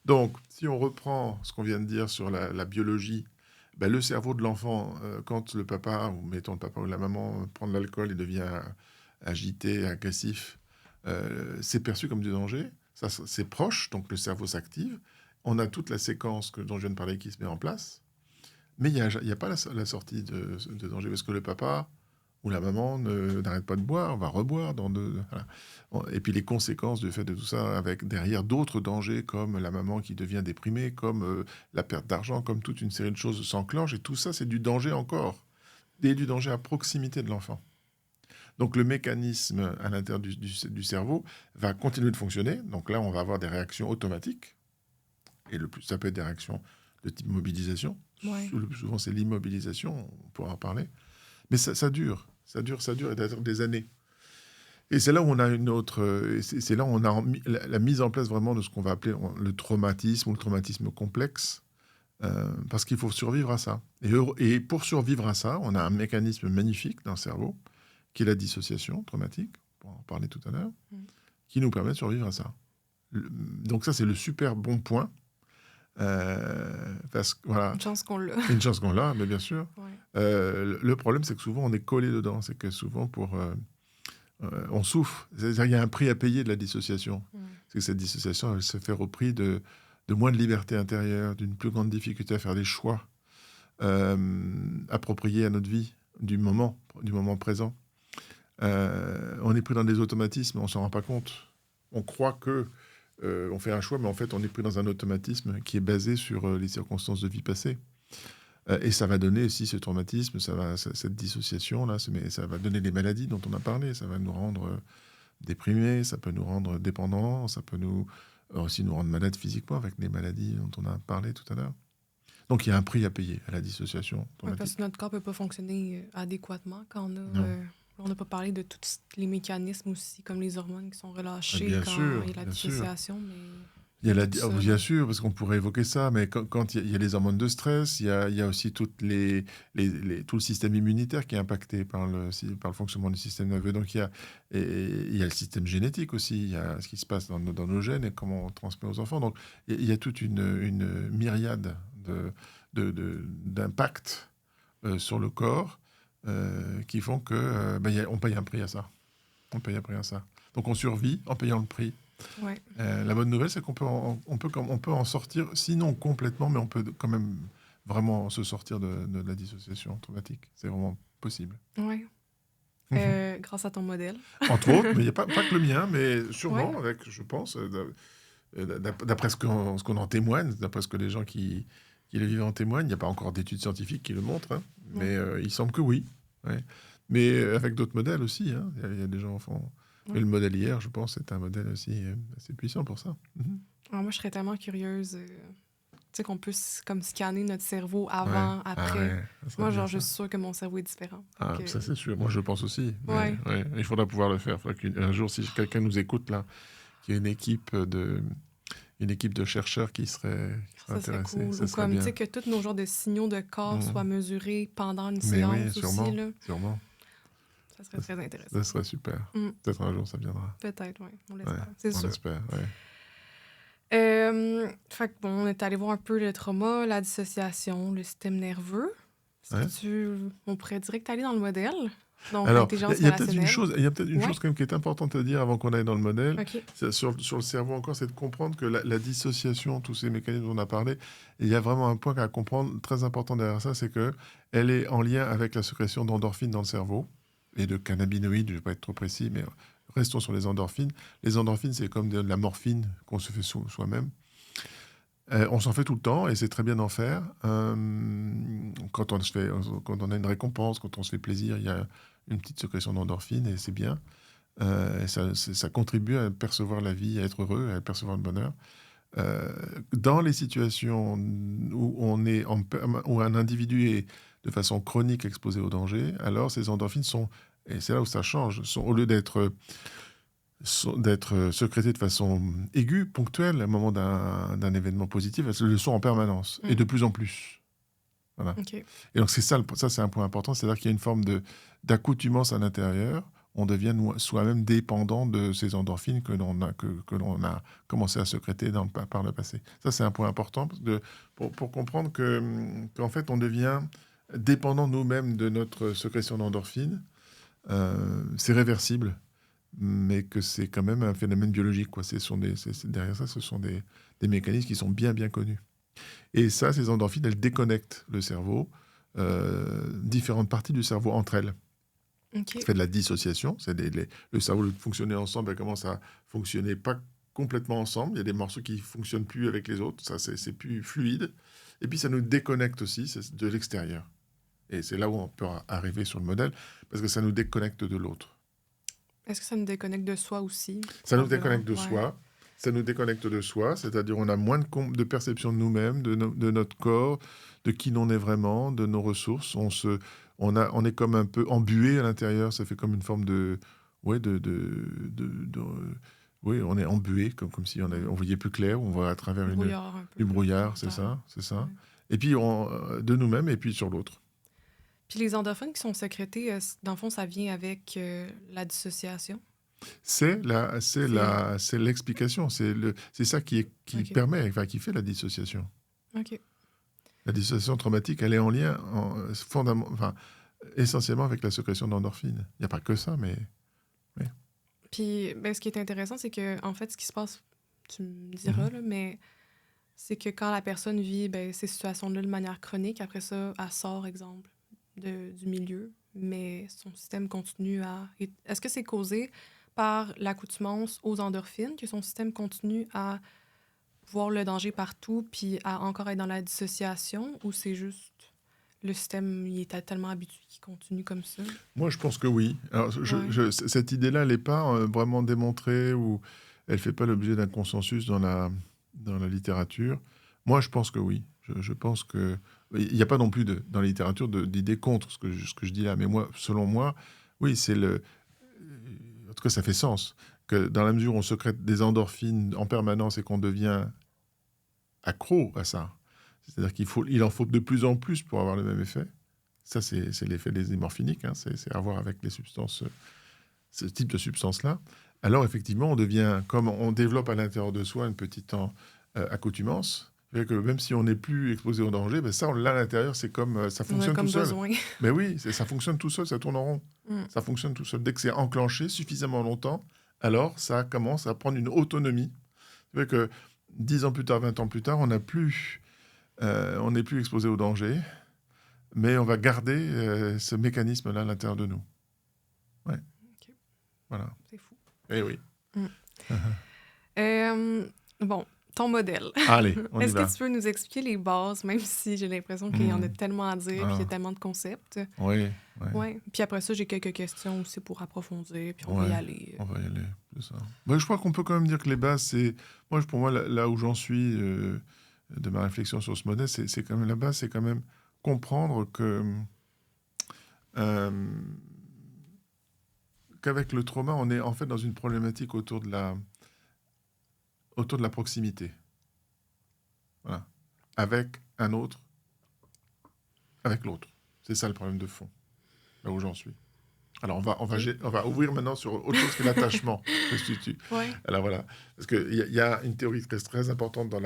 Donc, si on reprend ce qu'on vient de dire sur la biologie, ben, le cerveau de l'enfant, quand le papa, ou mettons le papa ou la maman, prend de l'alcool et devient agité, agressif, c'est perçu comme du danger. Ça, c'est proche, donc le cerveau s'active. On a toute la séquence dont je viens de parler qui se met en place. Mais il n'y a pas la sortie de danger, parce que le papa ou la maman n'arrête pas de boire, va reboire. Voilà. Et puis les conséquences du fait de tout ça, avec derrière d'autres dangers, comme la maman qui devient déprimée, comme la perte d'argent, comme toute une série de choses s'enclenchent. Et tout ça, c'est du danger encore. Et du danger à proximité de l'enfant. Donc le mécanisme à l'intérieur du cerveau va continuer de fonctionner. Donc là, on va avoir des réactions automatiques. Et ça peut être des réactions de type mobilisation. Ouais. Le plus souvent, c'est l'immobilisation, on pourra en parler. Mais ça dure, et ça dure des années. Et c'est là où on a une autre... C'est là où on a la mise en place vraiment de ce qu'on va appeler le traumatisme ou le traumatisme complexe, parce qu'il faut survivre à ça. Et pour survivre à ça, on a un mécanisme magnifique dans le cerveau, qui est la dissociation traumatique, on va en parler tout à l'heure, qui nous permet de survivre à ça. Donc ça, c'est le super bon point. Parce que, voilà, Une chance qu'on l'a. une chance qu'on l'a, mais bien sûr. Ouais. Le problème, c'est que souvent, on est collé dedans. C'est que souvent, on souffre. C'est-à-dire, il y a un prix à payer de la dissociation. C'est que cette dissociation, elle se fait au prix de moins de liberté intérieure, d'une plus grande difficulté à faire des choix appropriés à notre vie, du moment présent. On est pris dans des automatismes, on ne s'en rend pas compte. On croit que on fait un choix, mais en fait, on est pris dans un automatisme qui est basé sur les circonstances de vie passées. Et ça va donner aussi ce traumatisme, cette dissociation-là, ça va donner les maladies dont on a parlé. Ça va nous rendre déprimés, ça peut nous rendre dépendants, ça peut aussi nous rendre malades physiquement avec les maladies dont on a parlé tout à l'heure. Donc il y a un prix à payer à la dissociation traumatique. Parce que notre corps ne peut pas fonctionner adéquatement quand on n'a pas parlé de tous les mécanismes aussi, comme les hormones qui sont relâchées Bien quand sûr, il y a la bien sûr. dissociation. Mais... Il y a tout ça, bien sûr, parce qu'on pourrait évoquer ça, mais quand il y a les hormones de stress, il y a aussi tout le système immunitaire qui est impacté par le fonctionnement du système nerveux. Donc il y a le système génétique aussi, il y a ce qui se passe dans nos gènes et comment on transmet aux enfants. Donc il y a toute une myriade d'impacts sur le corps qui font que on paye un prix à ça. On paye un prix à ça. Donc on survit en payant le prix. Ouais. La bonne nouvelle, c'est qu'on peut en sortir, sinon complètement, mais on peut quand même vraiment se sortir de la dissociation traumatique. C'est vraiment possible. Oui. Grâce à ton modèle. Entre autres, mais il n'y a pas que le mien, mais sûrement, Ouais. avec, je pense, d'après ce qu'on en témoigne, d'après ce que les gens qui le vivent en témoignent, il n'y a pas encore d'études scientifiques qui le montrent, hein, mais il semble que oui. Ouais. Mais avec d'autres modèles aussi, hein, il y a des gens font... Et le modèle hier, je pense, c'est un modèle aussi assez puissant pour ça. Alors moi, je serais tellement curieuse qu'on puisse comme scanner notre cerveau avant, après. Moi, genre, je suis sûre que mon cerveau est différent. Ça, c'est sûr. Moi, je pense aussi. Ouais. Il faudra pouvoir le faire. Un jour, si quelqu'un nous écoute, là, qu'il y ait une équipe de chercheurs qui serait intéressée. Cool. Ça ou serait comme, bien. tu sais, que tous nos genres de signaux de corps soient mesurés pendant une Mais séance oui, sûrement, aussi. Là. sûrement. Ça serait très intéressant. Ça serait super. Peut-être un jour, ça viendra. Peut-être, oui. On l'espère. Ouais, c'est sûr. On l'espère, oui. Fait que bon, on est allé voir un peu le trauma, la dissociation, le système nerveux. Est-ce Ouais. que on pourrait direct aller dans le modèle? Donc, Alors, l'intelligence il y a peut-être une relationnelle. chose, il y a peut-être une Ouais, chose quand même qui est importante à dire avant qu'on aille dans le modèle. OK. Sur le cerveau encore, c'est de comprendre que la dissociation, tous ces mécanismes dont on a parlé, et il y a vraiment un point à comprendre très important derrière ça, c'est que elle est en lien avec la sécrétion d'endorphines dans le cerveau et de cannabinoïdes, je ne vais pas être trop précis, mais restons sur les endorphines. Les endorphines, c'est comme de la morphine qu'on se fait soi-même. On s'en fait tout le temps et c'est très bien d'en faire. Quand on a une récompense, quand on se fait plaisir, il y a une petite sécrétion d'endorphine et c'est bien. Et ça contribue à percevoir la vie, à être heureux, à percevoir le bonheur. Euh, dans les situations où un individu est de façon chronique exposé au danger, alors ces endorphines sont, et c'est là où ça change, au lieu d'être sécrétées de façon aiguë, ponctuelle, à un moment d'un événement positif, elles le sont en permanence et de Mhm. plus en plus. Voilà. OK. Et donc c'est ça, ça c'est un point important, c'est-à-dire qu'il y a une forme d'accoutumance à l'intérieur. On devient soi-même dépendant de ces endorphines que l'on a commencé à sécréter par le passé. Ça c'est un point important pour comprendre qu'en fait on devient dépendant nous-mêmes de notre sécrétion d'endorphines. C'est réversible, mais que c'est quand même un phénomène biologique, quoi. Derrière ça, ce sont des mécanismes qui sont bien bien connus. Et ça, ces endorphines, elles déconnectent le cerveau, différentes parties du cerveau entre elles. Ça OK. fait de la dissociation. Le cerveau, au lieu de fonctionner ensemble, elle commence à fonctionner pas complètement ensemble. Il y a des morceaux qui fonctionnent plus avec les autres. Ça, c'est plus fluide. Et puis, ça nous déconnecte aussi de l'extérieur. Et c'est là où on peut arriver sur le modèle, parce que ça nous déconnecte de l'autre. Est-ce que ça nous déconnecte de soi aussi, Ça nous probablement? déconnecte de Ouais. soi. Ça nous déconnecte de soi, c'est-à-dire on a moins de perception de nous-mêmes, de notre corps, de qui l'on est vraiment, de nos ressources. On est comme un peu embué à l'intérieur. Ça fait comme une forme de, ouais, oui, on est embué, comme si on voyait plus clair. On voit à travers Brouillard un peu, du là, brouillard, c'est mental. ça, c'est ça. Ouais. Et puis de nous-mêmes et puis sur l'autre. Puis les endorphines qui sont sécrétées, dans le fond, ça vient avec la dissociation? C'est... C'est l'explication. C'est ça qui OK. permet, enfin, qui fait la dissociation. OK. La dissociation traumatique, elle est en lien essentiellement avec la sécrétion d'endorphines. Il n'y a pas que ça, mais... Oui. Puis, ben, ce qui est intéressant, c'est que, en fait, ce qui se passe, tu me diras, Mhm. là, mais c'est que quand la personne vit ben, ces situations-là de manière chronique, après ça, elle sort, exemple, du milieu, mais son système continue à... Est-ce que c'est causé par l'accoutumance aux endorphines, que son système continue à voir le danger partout, puis à encore être dans la dissociation, ou c'est juste le système, il est tellement habitué qu'il continue comme ça? Moi, je pense que oui. Alors, Ouais. cette idée-là, elle n'est pas vraiment démontrée ou elle ne fait pas l'objet d'un consensus dans la littérature. Moi, je pense que oui. Je pense que... Il n'y a pas non plus dans la littérature d'idées contre ce que je dis là. Mais moi, selon moi, oui, en tout cas, ça fait sens. Que dans la mesure où on sécrète des endorphines en permanence et qu'on devient accro à ça, c'est-à-dire il en faut de plus en plus pour avoir le même effet. Ça, c'est l'effet des morphiniques, hein, c'est à voir avec les substances, ce type de substances-là. Alors, effectivement, on devient, comme on développe à l'intérieur de soi une petite accoutumance, c'est-à-dire que même si on n'est plus exposé au danger, ben ça, on l'a à l'intérieur, c'est comme ça On a fonctionne tout comme seul. besoin. Mais oui, ça fonctionne tout seul, ça tourne en rond. Mm. Ça fonctionne tout seul. Dès que c'est enclenché suffisamment longtemps, alors ça commence à prendre une autonomie. C'est-à-dire que 10 ans plus tard, 20 ans plus tard, on n'est plus exposé au danger, mais on va garder ce mécanisme-là à l'intérieur de nous. Ouais, OK. voilà. C'est fou. Eh oui. Mm. Bon, ton modèle. Allez, on y Est-ce que va. tu peux nous expliquer les bases, même si j'ai l'impression qu'il y en a tellement à dire, puis il y a Ah, tellement de concepts? oui, Ouais. Puis après ça, j'ai quelques questions aussi pour approfondir, puis on va y ouais, aller. on va y aller, c'est ça. Bah, je crois qu'on peut quand même dire que les bases, c'est... Pour moi, là où j'en suis de ma réflexion sur ce modèle, c'est quand même la base, c'est quand même comprendre euh, qu'avec le trauma, on est en fait dans une problématique autour de la proximité. Voilà. Avec un autre, avec l'autre. C'est ça le problème de fond, là où j'en suis. Alors, OK. on va ouvrir maintenant sur autre chose que l'attachement. Ouais. Alors voilà, parce qu'il y a une théorie très, très importante dans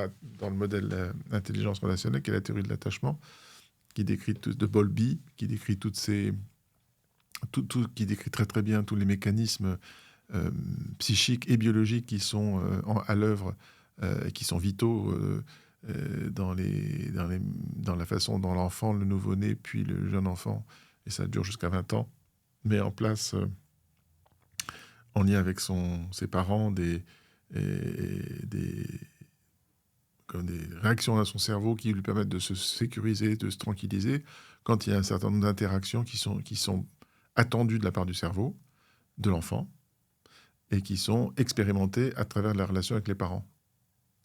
le modèle intelligence relationnelle, qui est la théorie de l'attachement, qui décrit de Bowlby, qui décrit qui décrit très très bien tous les mécanismes psychiques et biologiques qui sont à l'œuvre, qui sont vitaux dans la façon dont l'enfant, le nouveau-né, puis le jeune enfant, et ça dure jusqu'à 20 ans, met en place, en lien avec ses parents, comme des réactions dans son cerveau qui lui permettent de se sécuriser, de se tranquilliser, quand il y a un certain nombre d'interactions qui sont attendues de la part du cerveau, de l'enfant, et qui sont expérimentées à travers la relation avec les parents.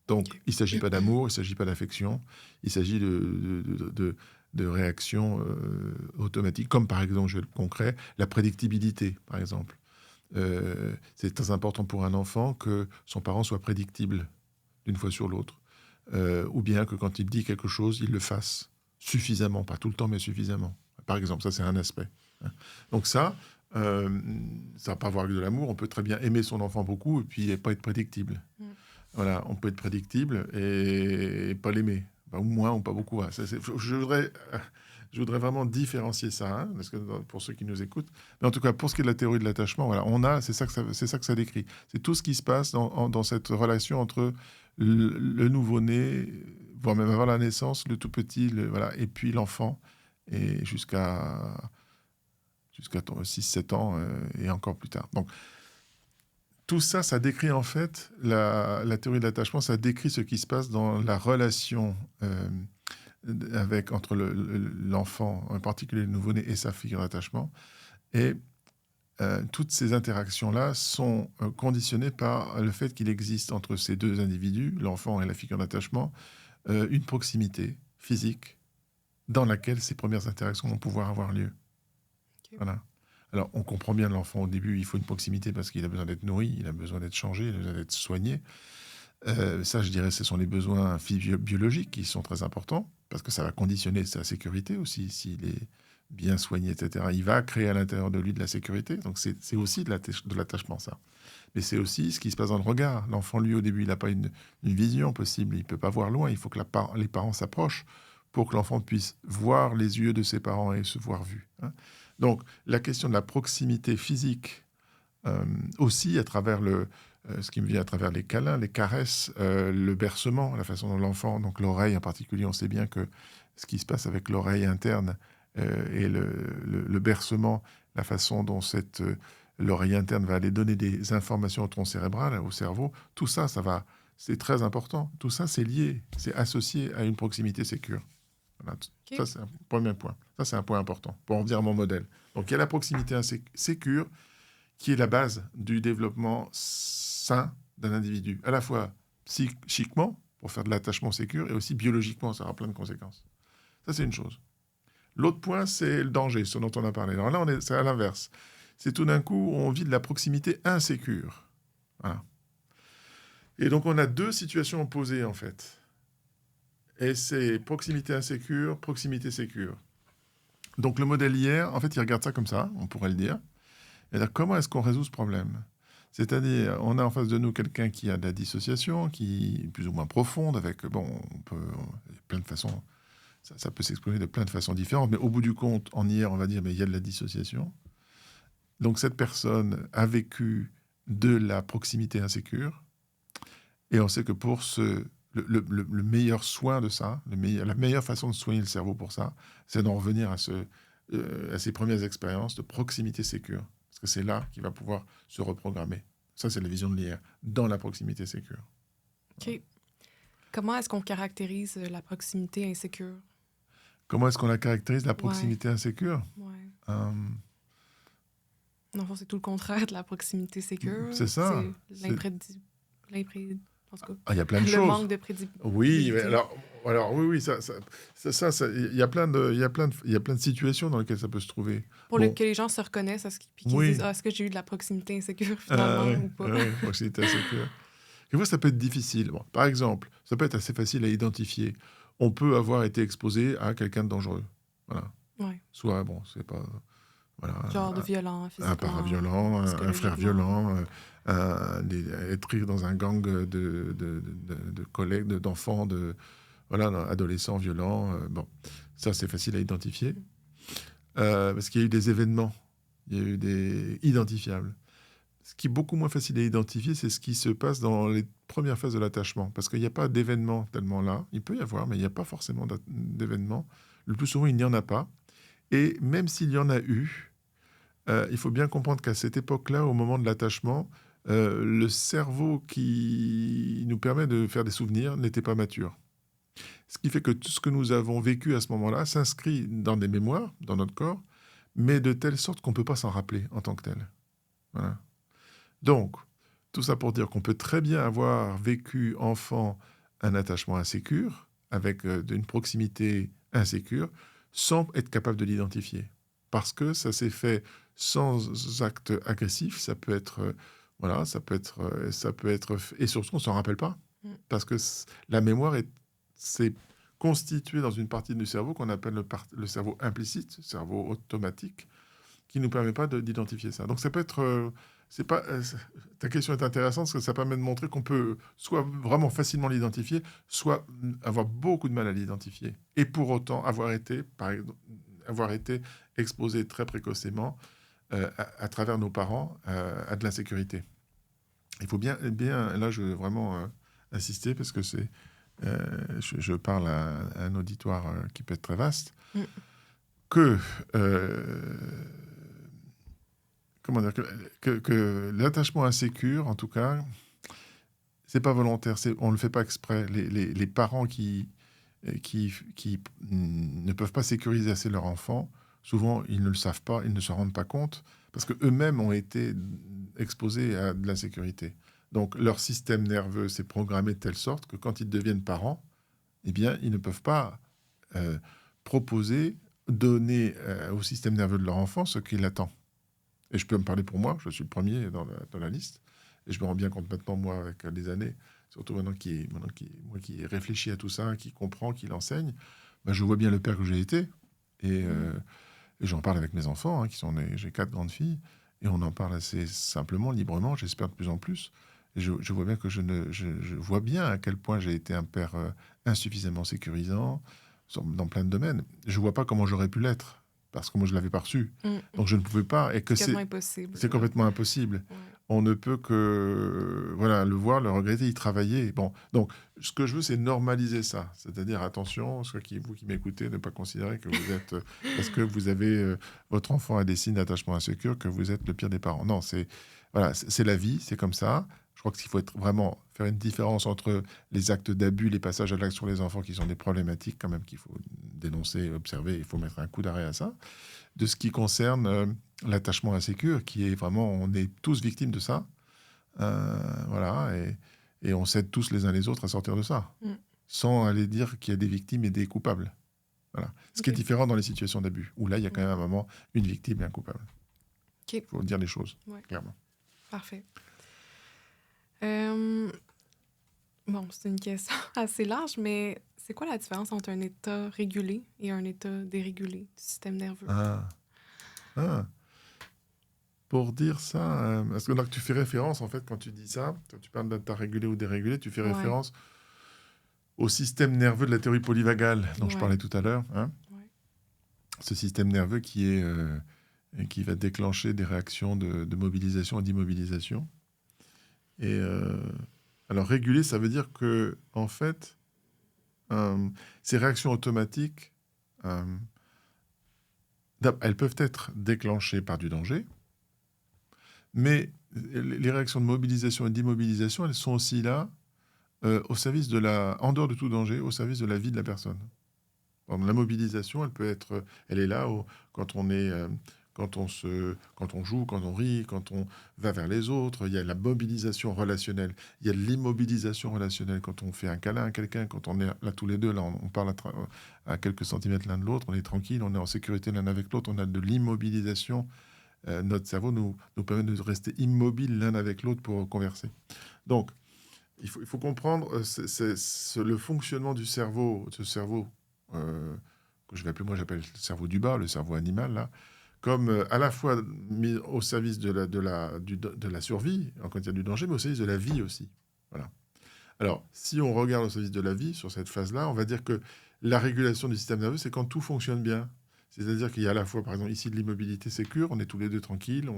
Donc, il ne s'agit pas d'amour, il ne s'agit pas d'affection, il s'agit de réactions automatiques, comme par exemple, je vais être concret, la prédictibilité, par exemple. C'est très important pour un enfant que son parent soit prédictible d'une fois sur l'autre, ou bien que quand il dit quelque chose, il le fasse suffisamment, pas tout le temps, mais suffisamment. Par exemple, ça c'est un aspect. Donc ça n'a pas à voir avec de l'amour, on peut très bien aimer son enfant beaucoup et puis pas être prédictible. Voilà, on peut être prédictible et pas l'aimer, ou moins ou pas beaucoup. Je voudrais vraiment différencier ça, parce que pour ceux qui nous écoutent. Mais en tout cas, pour ce qui est de la théorie de l'attachement, voilà, c'est ça que ça décrit. C'est tout ce qui se passe dans cette relation entre le nouveau-né, voire même avant la naissance, le tout petit, voilà, et puis l'enfant, et jusqu'à 6-7 ans et encore plus tard. Donc, tout ça, ça décrit en fait, la théorie de l'attachement, ça décrit ce qui se passe dans la relation entre l'enfant, en particulier le nouveau-né, et sa figure d'attachement. Et toutes ces interactions-là sont conditionnées par le fait qu'il existe entre ces deux individus, l'enfant et la figure d'attachement, une proximité physique dans laquelle ces premières interactions vont pouvoir avoir lieu. Okay. Voilà. Alors, on comprend bien l'enfant au début, il faut une proximité parce qu'il a besoin d'être nourri, il a besoin d'être changé, il a besoin d'être soigné. Ça, je dirais, ce sont les besoins biologiques qui sont très importants parce que ça va conditionner sa sécurité aussi. S'il est bien soigné, etc., il va créer à l'intérieur de lui de la sécurité. Donc, c'est aussi de l'attachement, ça. Mais c'est aussi ce qui se passe dans le regard. L'enfant, lui, au début, il n'a pas une vision possible. Il ne peut pas voir loin. Il faut que les parents s'approchent pour que l'enfant puisse voir les yeux de ses parents et se voir vu. Donc, la question de la proximité physique, aussi à travers ce qui me vient à travers les câlins, les caresses, le bercement, la façon dont l'enfant, donc l'oreille en particulier, on sait bien que ce qui se passe avec l'oreille interne et le bercement, la façon dont l'oreille interne va aller donner des informations au tronc cérébral, au cerveau, tout ça, c'est très important. Tout ça, c'est lié, c'est associé à une proximité sécure. Voilà. Okay. Ça, c'est un premier point. Ça, c'est un point important pour en venir à mon modèle. Donc, il y a la proximité sécure qui est la base du développement sain d'un individu, à la fois psychiquement, pour faire de l'attachement sécure, et aussi biologiquement, ça aura plein de conséquences. Ça, c'est une chose. L'autre point, c'est le danger, ce dont on a parlé. Alors là, c'est à l'inverse. C'est tout d'un coup, on vit de la proximité insécure. Voilà. Et donc, on a deux situations opposées, en fait. Et c'est proximité insécure, proximité sécure. Donc, le modèle hier, en fait, il regarde ça comme ça, on pourrait le dire. Et là, comment est-ce qu'on résout ce problème ? C'est-à-dire, on a en face de nous quelqu'un qui a de la dissociation, qui est plus ou moins profonde, avec, plein de façons, ça peut s'exprimer de plein de façons différentes, mais au bout du compte, en hier, on va dire, mais il y a de la dissociation. Donc, cette personne a vécu de la proximité insécure, et on sait que pour le meilleur soin de ça, la meilleure façon de soigner le cerveau pour ça, c'est d'en revenir à ces premières expériences de proximité sécure. Parce que c'est là qu'il va pouvoir se reprogrammer. Ça, c'est la vision de l'IR, dans la proximité sécure. OK. Voilà. Comment est-ce qu'on caractérise la proximité insécure? Comment est-ce qu'on la caractérise, la proximité insécure? Ouais. Non, c'est tout le contraire de la proximité sécure. C'est ça. C'est il y a plein de choses. Le manque de prédictibilité. Oui, oui, il y a plein de situations dans lesquelles ça peut se trouver. Pour que les gens se reconnaissent, puis qu'ils disent, est-ce que j'ai eu de la proximité insécure finalement ou pas? Oui, proximité insécure. Et moi, ça peut être difficile. Bon, par exemple, ça peut être assez facile à identifier. On peut avoir été exposé à quelqu'un de dangereux. Voilà. Ouais. Soit, c'est pas... Voilà, genre de violent, physiquement. Un parent violent, un frère violent, être pris dans un gang de collègues, d'enfants, voilà, non, adolescent violent. Bon, ça, c'est facile à identifier. Parce qu'il y a eu des événements, il y a eu des identifiables. Ce qui est beaucoup moins facile à identifier, c'est ce qui se passe dans les premières phases de l'attachement. Parce qu'il n'y a pas d'événement tellement là. Il peut y avoir, mais il n'y a pas forcément d'événement. Le plus souvent, il n'y en a pas. Et même s'il y en a eu, il faut bien comprendre qu'à cette époque-là, au moment de l'attachement, le cerveau qui nous permet de faire des souvenirs n'était pas mature. Ce qui fait que tout ce que nous avons vécu à ce moment-là s'inscrit dans des mémoires, dans notre corps, mais de telle sorte qu'on ne peut pas s'en rappeler en tant que tel. Voilà. Donc, tout ça pour dire qu'on peut très bien avoir vécu enfant un attachement insécure, avec une proximité insécure, sans être capable de l'identifier. Parce que ça s'est fait sans acte agressif, ça peut être, voilà, ça peut être, et surtout on ne s'en rappelle pas, parce que la mémoire s'est constituée dans une partie du cerveau qu'on appelle le cerveau implicite, le cerveau automatique, qui ne nous permet pas d'identifier ça. Donc ça peut être, c'est pas, ta question est intéressante parce que ça permet de montrer qu'on peut soit vraiment facilement l'identifier, soit avoir beaucoup de mal à l'identifier, et pour autant avoir été exposé très précocement à travers nos parents à de l'insécurité. Il faut bien, là je veux vraiment insister parce que je parle à un auditoire qui peut être très vaste, que comment dire, que l'attachement insécure, en tout cas, c'est pas volontaire, on le fait pas exprès. Les parents qui ne peuvent pas sécuriser assez leur enfant, souvent ils ne le savent pas, ils ne se rendent pas compte, parce qu'eux-mêmes ont été exposés à de l'insécurité. Donc leur système nerveux s'est programmé de telle sorte que quand ils deviennent parents, eh bien, ils ne peuvent pas proposer, donner au système nerveux de leur enfant ce qu'il attend. Et je peux me parler pour moi, je suis le premier dans la liste. Et je me rends bien compte maintenant, moi, avec les années, surtout maintenant qui réfléchit à tout ça, qui comprend, qui l'enseigne, ben, je vois bien le père que j'ai été. Et j'en parle avec mes enfants, hein, j'ai 4 grandes filles, et on en parle assez simplement, librement, j'espère de plus en plus. Et je vois bien que je vois bien à quel point j'ai été un père insuffisamment sécurisant dans plein de domaines. Je vois pas comment j'aurais pu l'être, parce que moi, je l'avais pas reçu. Donc, je ne pouvais pas. Et que C'est impossible. c'est complètement impossible. Ouais. On ne peut que voilà, le voir, le regretter, y travailler. Bon, donc, ce que je veux, c'est normaliser ça. C'est-à-dire, attention, vous qui m'écoutez, ne pas considérer que vous êtes, parce que vous avez, votre enfant a des signes d'attachement insécure, que vous êtes le pire des parents. Non, c'est la vie, c'est comme ça. Je crois qu'il faut vraiment faire une différence entre les actes d'abus, les passages à l'acte sur les enfants qui sont des problématiques quand même qu'il faut dénoncer, observer, il faut mettre un coup d'arrêt à ça. De ce qui concerne l'attachement insécure, qui est vraiment, on est tous victimes de ça. Voilà, et on s'aide tous les uns les autres à sortir de ça, sans aller dire qu'il y a des victimes et des coupables. Voilà. Ce qui est différent dans les situations d'abus, où là, il y a quand même un moment une victime et un coupable. Il faut dire les choses, clairement. Parfait. Bon, c'est une question assez large, mais c'est quoi la différence entre un état régulé et un état dérégulé du système nerveux? Pour dire ça, parce que donc, tu fais référence, en fait, quand tu dis ça, quand tu parles d'état régulé ou dérégulé, tu fais référence au système nerveux de la théorie polyvagale dont je parlais tout à l'heure. Hein. Ce système nerveux qui va déclencher des réactions de mobilisation et d'immobilisation. Et alors, réguler, ça veut dire que, en fait, ces réactions automatiques, elles peuvent être déclenchées par du danger, mais les réactions de mobilisation et d'immobilisation, elles sont aussi là, au service en dehors de tout danger, au service de la vie de la personne. Donc, la mobilisation, elle est là quand on est... Quand on joue, quand on rit, quand on va vers les autres, il y a la mobilisation relationnelle, il y a de l'immobilisation relationnelle quand on fait un câlin à quelqu'un, quand on est là tous les deux, là on parle à quelques centimètres l'un de l'autre, on est tranquille, on est en sécurité l'un avec l'autre, on a de l'immobilisation. Notre cerveau nous permet de rester immobile l'un avec l'autre pour converser. Donc, il faut comprendre le fonctionnement du cerveau, ce cerveau que je vais appeler, moi j'appelle le cerveau du bas, le cerveau animal, là, comme à la fois mis au service de la survie, quand il y a du danger, mais au service de la vie aussi. Voilà. Alors, si on regarde au service de la vie, sur cette phase-là, on va dire que la régulation du système nerveux, c'est quand tout fonctionne bien. C'est-à-dire qu'il y a à la fois, par exemple, ici de l'immobilité sécure, on est tous les deux tranquilles,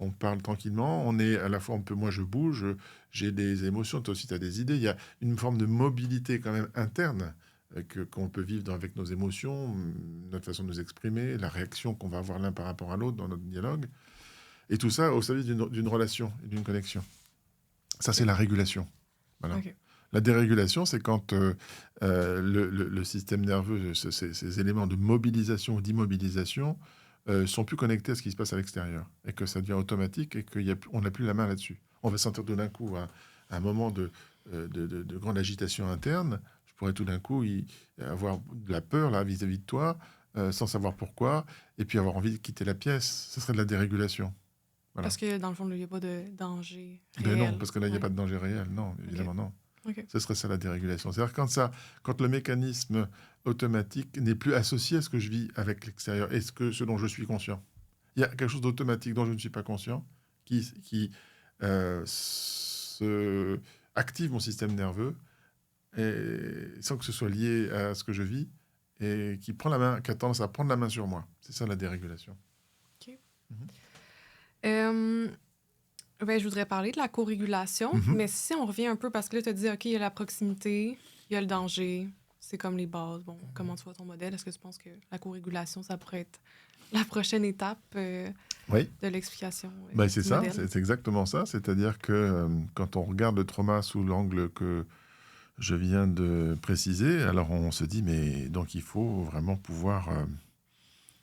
on parle tranquillement, on est à la fois, moi je bouge, j'ai des émotions, toi aussi tu as des idées, il y a une forme de mobilité quand même interne qu'on peut vivre avec nos émotions, notre façon de nous exprimer, la réaction qu'on va avoir l'un par rapport à l'autre dans notre dialogue, et tout ça au service d'une relation et d'une connexion. Ça, c'est OK. la régulation. Voilà. OK. La dérégulation, c'est quand le système nerveux, ces éléments de mobilisation ou d'immobilisation, sont plus connectés à ce qui se passe à l'extérieur et que ça devient automatique et qu'on n'a plus la main là-dessus. On va sentir tout d'un coup un moment de grande agitation interne. Je pourrais tout d'un coup avoir de la peur là vis-à-vis de toi, sans savoir pourquoi, et puis avoir envie de quitter la pièce. Ce serait de la dérégulation. Voilà. Parce que dans le fond, il n'y a pas de danger Ben non, réel. parce que là, il n'y a Ouais. pas de danger réel. Non, OK. évidemment, non. OK. Ce serait ça la dérégulation. C'est-à-dire quand le mécanisme automatique n'est plus associé à ce que je vis avec l'extérieur et ce dont je suis conscient. Il y a quelque chose d'automatique dont je ne suis pas conscient qui active mon système nerveux et, sans que ce soit lié à ce que je vis et qui a tendance à prendre la main sur moi. C'est ça la dérégulation. OK. Mhm. Ben, je voudrais parler de la co-régulation, Mhm. mais si on revient un peu, parce que là, tu as dit, OK, il y a la proximité, il y a le danger, c'est comme les bases. Bon, comment tu vois ton modèle? Est-ce que tu penses que la co-régulation, ça pourrait être la prochaine étape Oui. de l'explication Ben, c'est du ça, modèle? c'est exactement ça. C'est-à-dire que quand on regarde le trauma sous l'angle que je viens de préciser, alors on se dit, mais donc il faut vraiment pouvoir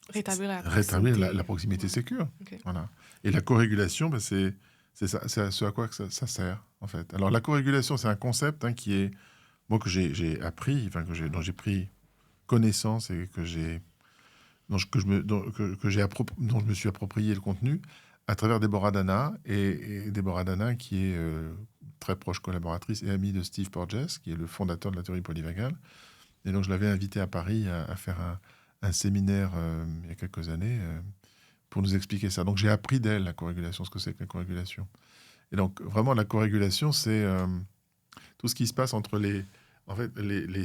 Rétablir la rétablir proximité. la proximité Ouais. sécure. OK. Voilà. Et la corrégulation, ben, c'est à ce à quoi que ça sert, en fait. Alors la corrégulation, c'est un concept qui est, moi, que j'ai appris, dont j'ai pris connaissance et dont je me suis approprié le contenu à travers Deborah Dana, et Deborah Dana qui est très proche collaboratrice et amie de Steve Porges, qui est le fondateur de la théorie polyvagale. Et donc je l'avais invité à Paris à faire un séminaire il y a quelques années pour nous expliquer ça. Donc j'ai appris d'elle la corrégulation, ce que c'est que la corrégulation. Et donc vraiment la corrégulation, c'est tout ce qui se passe entre les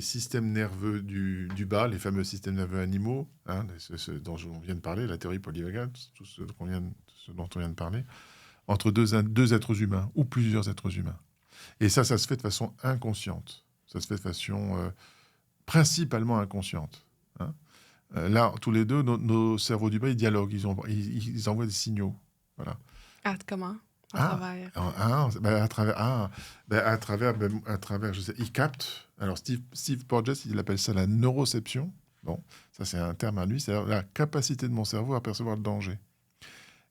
systèmes nerveux du bas, les fameux systèmes nerveux animaux, ce dont on vient de parler, la théorie polyvagale, tout ce dont on vient de parler, entre deux êtres humains ou plusieurs êtres humains. Et ça se fait de façon inconsciente. Ça se fait de façon principalement inconsciente. Hein. Là, tous les deux, nos cerveaux du bas, ils dialoguent, ils envoient des signaux. Voilà. Ah, comment? À Ah, travers. à travers, je sais, il capte. Alors Steve Porges, il appelle ça la neuroception. Bon, ça c'est un terme à lui, c'est la capacité de mon cerveau à percevoir le danger.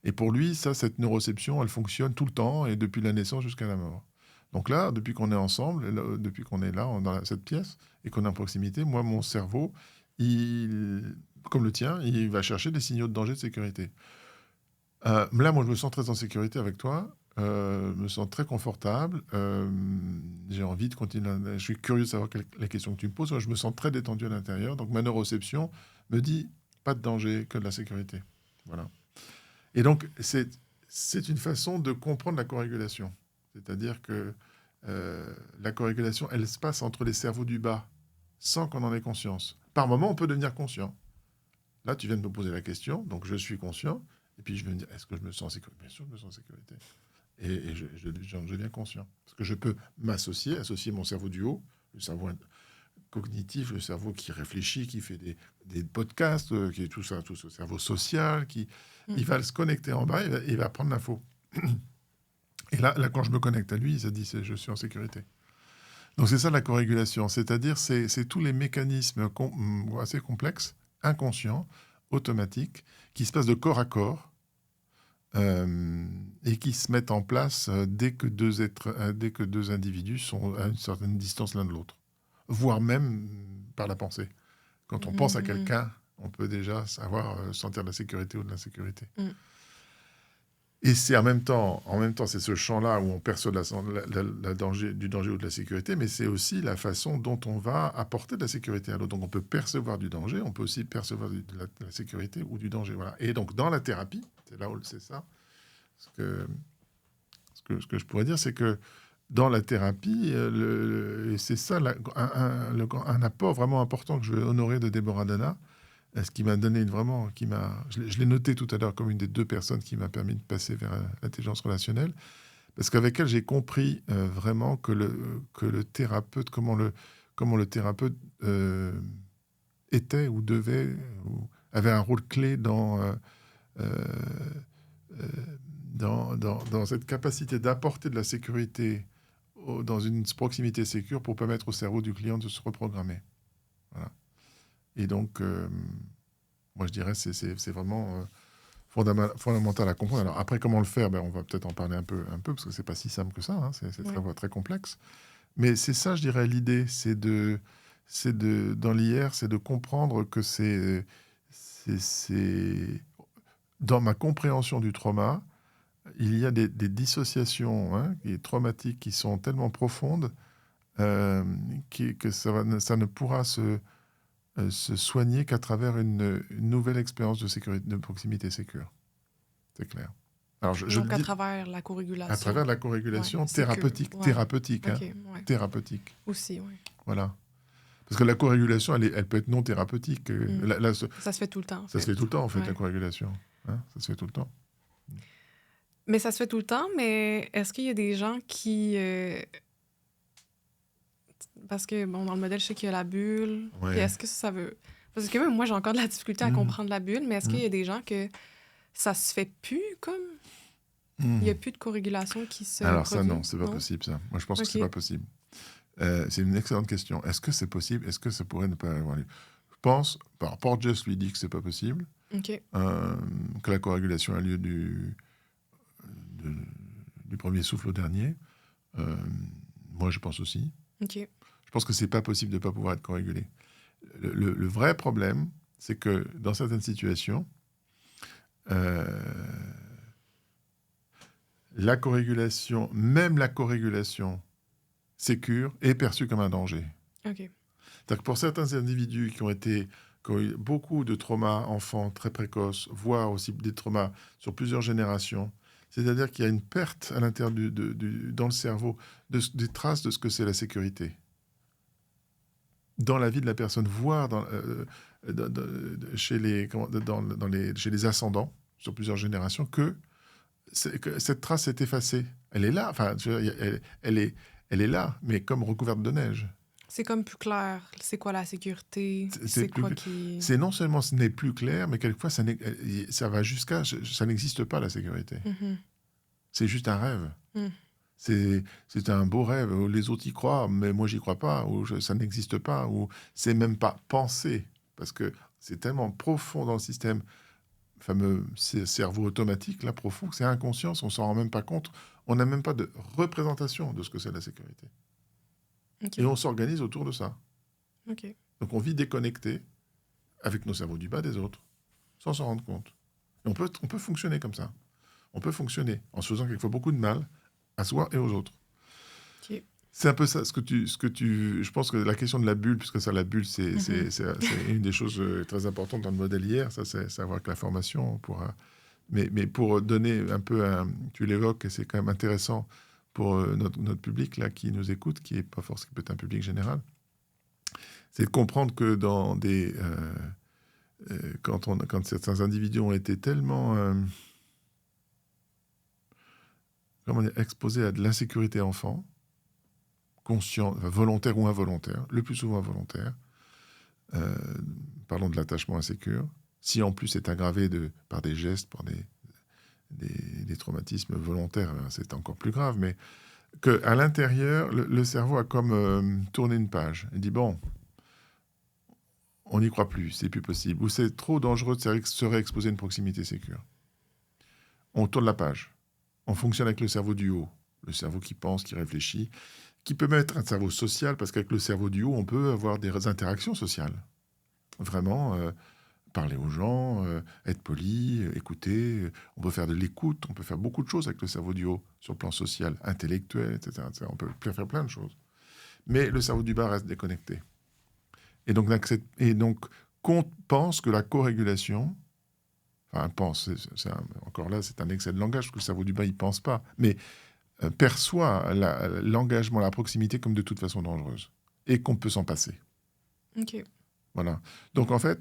Et pour lui, cette neuroception, elle fonctionne tout le temps et depuis la naissance jusqu'à la mort. Donc là, depuis qu'on est ensemble, depuis qu'on est là dans cette pièce et qu'on est en proximité, moi, mon cerveau, comme le tien, il va chercher des signaux de danger, de sécurité. Là, moi, je me sens très en sécurité avec toi. Je me sens très confortable. J'ai envie de continuer. Je suis curieux de savoir les questions que tu me poses. Moi, je me sens très détendu à l'intérieur. Donc, ma neuroception me dit pas de danger, que de la sécurité. Voilà. Et donc, c'est une façon de comprendre la corrégulation. C'est-à-dire que la corrégulation, elle se passe entre les cerveaux du bas, sans qu'on en ait conscience. Par moment, on peut devenir conscient. Là, tu viens de me poser la question, donc je suis conscient. Et puis je vais me dire, est-ce que je me sens en sécurité? Bien sûr, je me sens en sécurité. Et j'en deviens conscient. Parce que je peux associer mon cerveau du haut, le cerveau cognitif, le cerveau qui réfléchit, qui fait des podcasts, qui est tout ça, tout ce cerveau social, il va se connecter en bas, il va prendre l'info. Et là, quand je me connecte à lui, il se dit, je suis en sécurité. Donc c'est ça la corrégulation, c'est-à-dire c'est tous les mécanismes assez complexes, inconscients, automatiques, qui se passent de corps à corps, et qui se mettent en place dès que deux individus sont à une certaine distance l'un de l'autre, voire même par la pensée. Quand on pense à quelqu'un, on peut déjà sentir de la sécurité ou de l'insécurité. Et c'est en même temps, c'est ce champ-là où on perçoit du danger ou de la sécurité, mais c'est aussi la façon dont on va apporter de la sécurité à l'autre. Donc on peut percevoir du danger, on peut aussi percevoir de la sécurité ou du danger. Voilà. Et donc dans la thérapie, c'est là où c'est ça. Ce que je pourrais dire, c'est que dans la thérapie, et c'est ça un apport vraiment important que je veux honorer de Deborah Dana, ce qui m'a donné vraiment, je l'ai noté tout à l'heure comme une des 2 personnes qui m'a permis de passer vers l'intelligence relationnelle, parce qu'avec elle, j'ai compris vraiment que le thérapeute, comment le thérapeute était ou devait, ou avait un rôle clé euh, euh, dans cette capacité d'apporter de la sécurité dans une proximité sécure pour permettre au cerveau du client de se reprogrammer. Voilà. Et donc, moi, je dirais que c'est vraiment fondamental à comprendre. Alors après, comment le faire? On va peut-être en parler un peu parce que c'est pas si simple que ça, hein. C'est Ouais. très complexe. Mais c'est ça, je dirais, l'idée, dans l'IR, c'est de comprendre que dans ma compréhension du trauma, il y a des dissociations, hein, traumatiques qui sont tellement profondes que ça ne pourra se soigner qu'à travers une nouvelle expérience de sécurité, de proximité sécure. C'est clair. Alors, je le Donc, à dis travers la à travers co-régulation. la Ouais, corrégulation sécure. Ouais. thérapeutique, hein, OK, ouais. thérapeutique. Aussi, ouais. Voilà. Parce que la corrégulation, elle peut être non thérapeutique. Mmh. Là, Ça se fait tout le temps, en ça se fait tout fait. le temps, en fait, la Ouais. corrégulation. Hein, ça se fait tout le temps. Mais ça se fait tout le temps, mais est-ce qu'il y a des gens qui... Parce que, bon, dans le modèle, je sais qu'il y a la bulle. Puis Ouais. est-ce que ça veut... Parce que même moi, j'ai encore de la difficulté à Mhm. comprendre la bulle, mais est-ce qu'il Mhm. y a des gens que ça se fait plus, comme... Il n'y a Mhm. plus de corrégulation qui se Alors ça, produit? non, c'est pas possible, ça. Moi, je pense que c'est OK. pas possible. C'est une excellente question. Est-ce que c'est possible? Est-ce que ça pourrait ne pas avoir lieu? Je pense, Porges lui dit que c'est pas possible, OK. que la corrégulation a lieu du premier souffle au dernier. Euh, Moi, je pense aussi. OK. Je pense que c'est pas possible de ne pas pouvoir être corrégulé. Le vrai problème, c'est que dans certaines situations, euh, même la corrégulation sécure, est perçue comme un danger. OK. C'est-à-dire que pour certains individus qui ont eu beaucoup de traumas enfants très précoces, voire aussi des traumas sur plusieurs générations, c'est-à-dire qu'il y a une perte à l'intérieur dans le cerveau des traces de ce que c'est la sécurité dans la vie de la personne, voire chez les ascendants sur plusieurs générations, que cette trace est effacée. Elle est là, enfin, elle est là, mais comme recouverte de neige. C'est comme plus clair. C'est quoi la sécurité? C'est quoi qui... C'est non seulement ce n'est plus clair, mais quelquefois ça va jusqu'à ça n'existe pas la sécurité. Mhm. C'est juste un rêve. Mm. C'est un beau rêve. Où les autres y croient, mais moi j'y crois pas. Ou ça n'existe pas. Ou c'est même pas pensé parce que c'est tellement profond dans le système fameux cerveau automatique là profond que c'est inconscient. On s'en rend même pas compte. On n'a même pas de représentation de ce que c'est la sécurité. OK. Et on s'organise autour de ça. OK. Donc on vit déconnecté avec nos cerveaux du bas des autres, sans s'en rendre compte. Et on peut fonctionner comme ça. On peut fonctionner en se faisant quelquefois beaucoup de mal à soi et aux autres. OK. C'est un peu ça, je pense que la question de la bulle, puisque ça, la bulle, c'est une des choses très importantes dans le modèle hier, ça, c'est savoir que la formation pourra... Mais pour donner un peu, tu l'évoques, et c'est quand même intéressant pour notre public là qui nous écoute, qui est pas forcément peut-être un public général, c'est de comprendre que dans quand certains individus ont été tellement exposés à de l'insécurité enfant, conscient, volontaire ou involontaire, le plus souvent involontaire, parlons de l'attachement insécure, si en plus c'est aggravé par des gestes, par des traumatismes volontaires, c'est encore plus grave, mais qu'à l'intérieur, le cerveau a comme tourné une page. Il dit, bon, on n'y croit plus, c'est plus possible, ou c'est trop dangereux de se réexposer à une proximité sécure. On tourne la page. On fonctionne avec le cerveau du haut, le cerveau qui pense, qui réfléchit, qui peut même être un cerveau social, parce qu'avec le cerveau du haut, on peut avoir des interactions sociales. Vraiment, parler aux gens, être poli, écouter. On peut faire de l'écoute, on peut faire beaucoup de choses avec le cerveau du haut, sur le plan social, intellectuel, etc. On peut faire plein de choses. Mais le cerveau du bas reste déconnecté. Et donc qu'on pense que la co-régulation, enfin, pense, encore là, c'est un excès de langage, parce que le cerveau du bas, il ne pense pas. Mais perçoit l'engagement, la proximité comme de toute façon dangereuse et qu'on peut s'en passer. OK. Voilà. Donc en fait,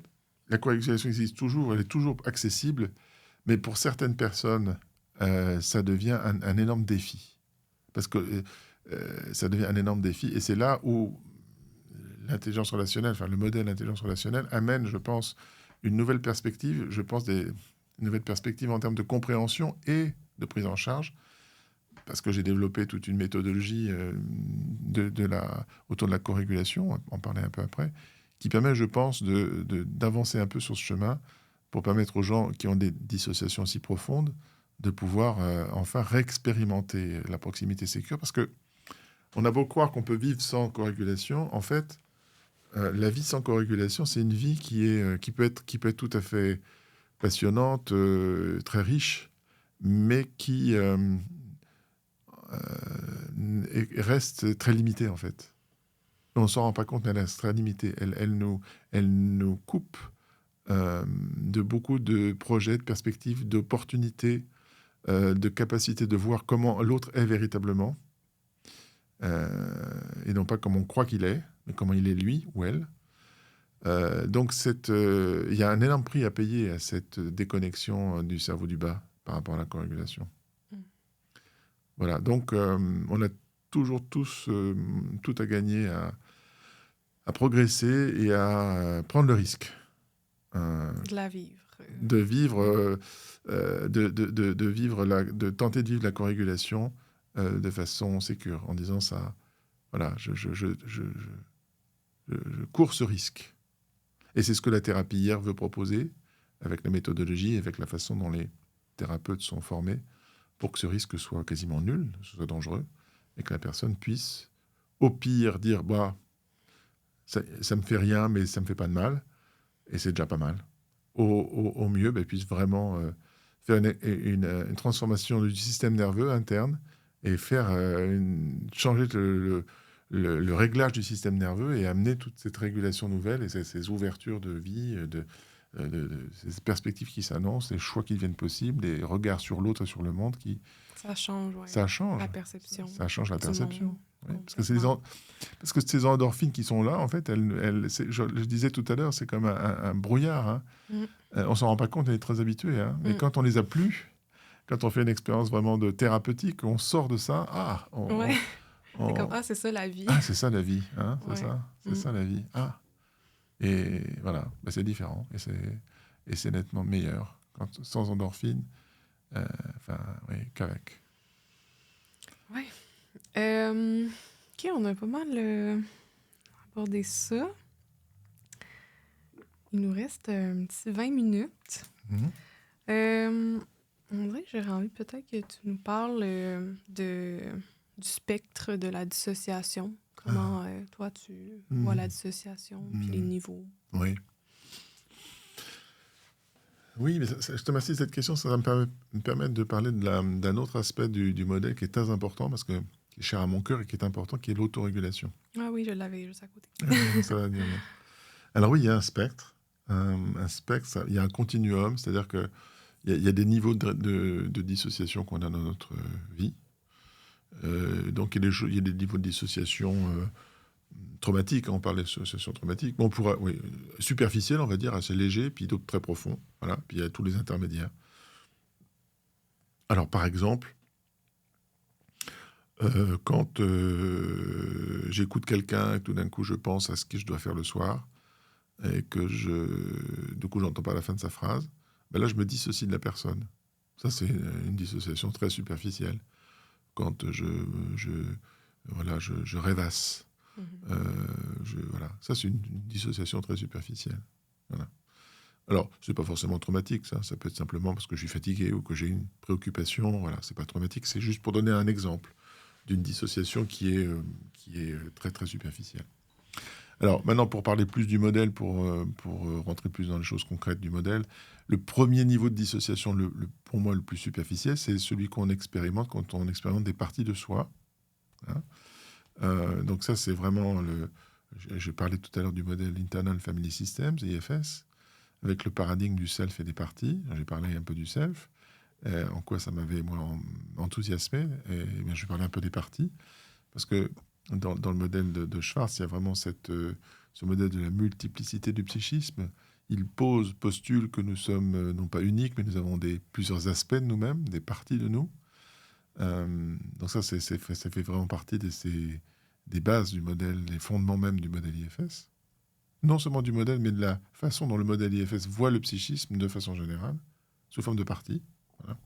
la cohabitation existe toujours, elle est toujours accessible, mais pour certaines personnes, ça devient un énorme défi. Parce que ça devient un énorme défi, et c'est là où l'intelligence relationnelle, enfin le modèle d'intelligence relationnelle amène, je pense, une nouvelle perspective, une nouvelle perspective en termes de compréhension et de prise en charge, parce que j'ai développé toute une méthodologie autour de la co-régulation, on va en parler un peu après, qui permet, je pense, d'avancer un peu sur ce chemin pour permettre aux gens qui ont des dissociations si profondes de pouvoir enfin réexpérimenter la proximité sécure, parce que on a beau croire qu'on peut vivre sans co-régulation, en fait, la vie sans co-régulation, c'est une vie qui peut être tout à fait passionnante, très riche, mais qui reste très limitée, en fait. On ne s'en rend pas compte, mais elle reste très limitée. Elle nous coupe de beaucoup de projets, de perspectives, d'opportunités, de capacité de voir comment l'autre est véritablement, et non pas comme on croit qu'il est, mais comment il est lui ou elle. Donc il y a un énorme prix à payer à cette déconnexion du cerveau du bas par rapport à la co-régulation. Voilà, donc on a toujours tous tout à gagner à progresser et à prendre le risque De la vivre. de vivre, de tenter de vivre la co-régulation de façon sécure, en disant ça, voilà, je cours ce risque. Et c'est ce que la thérapie hier veut proposer, avec la méthodologie, avec la façon dont les thérapeutes sont formés, pour que ce risque soit quasiment nul, soit dangereux, et que la personne puisse, au pire, dire bah, ça me fait rien, mais ça me fait pas de mal, et c'est déjà pas mal. Au mieux, bah, puisse vraiment faire une transformation du système nerveux interne et faire changer le réglage du système nerveux et amener toute cette régulation nouvelle et ces ouvertures de vie, ces perspectives qui s'annoncent, les choix qui deviennent possibles, les regards sur l'autre et sur le monde Ça change, ça change. la perception. Ça change la du perception. monde, Oui, parce que ces endorphines qui sont là, en fait, je disais tout à l'heure, c'est comme un brouillard. Hein. On s'en rend pas compte, on est très habitué. Hein. Mais quand on les a plus, quand on fait une expérience vraiment thérapeutique, on sort de ça. C'est comme, c'est ça la vie. C'est ça la vie. Hein, c'est ça la vie. Et voilà, bah, c'est différent. Et c'est nettement meilleur. Sans endorphine, qu'avec. Oui. OK, on a pas mal abordé ça. Il nous reste un petit 20 minutes. On dirait que j'aurais envie peut-être que tu nous parles du spectre de la dissociation. Comment toi, tu vois la dissociation, puis les niveaux. Oui. Oui, mais je te remercie de cette question. Ça va me permettre de parler d'un autre aspect du modèle qui est très important, parce que qui est cher à mon cœur et qui est important, qui est l'autorégulation. Ah oui, je l'avais juste à côté. Ça va bien. Alors oui, il y a un spectre. Il y a un continuum, c'est-à-dire qu'il y a des niveaux de dissociation qu'on a dans notre vie. Donc il y a des niveaux de dissociation traumatiques, on parle de dissociation traumatique. Bon, superficielle, on va dire, assez léger, puis d'autres très profonds. Voilà. Puis il y a tous les intermédiaires. Alors par exemple, quand j'écoute quelqu'un et tout d'un coup je pense à ce que je dois faire le soir, et que du coup j'entends pas la fin de sa phrase, ben là je me dissocie de la personne. Ça c'est une dissociation très superficielle. Quand je rêvasse, voilà, ça c'est une dissociation très superficielle. Voilà. Alors c'est pas forcément traumatique, ça peut être simplement parce que je suis fatigué ou que j'ai une préoccupation. Voilà, c'est pas traumatique, c'est juste pour donner un exemple d'une dissociation qui est très très superficielle. Alors maintenant, pour parler plus du modèle, pour rentrer plus dans les choses concrètes du modèle, le premier niveau de dissociation, pour moi le plus superficiel, c'est celui qu'on expérimente quand on expérimente des parties de soi. Hein. Donc ça, c'est vraiment je parlais tout à l'heure du modèle Internal Family Systems, IFS, avec le paradigme du self et des parties. J'ai parlé un peu du self. En quoi ça m'avait, moi, enthousiasmé. Et bien, je vais parler un peu des parties. Parce que dans le modèle de Schwartz, il y a vraiment ce modèle de la multiplicité du psychisme. Il postule que nous sommes non pas uniques, mais nous avons plusieurs aspects de nous-mêmes, des parties de nous. Donc ça, ça fait vraiment partie des bases du modèle, les fondements même du modèle IFS. Non seulement du modèle, mais de la façon dont le modèle IFS voit le psychisme de façon générale, sous forme de parties. Voilà.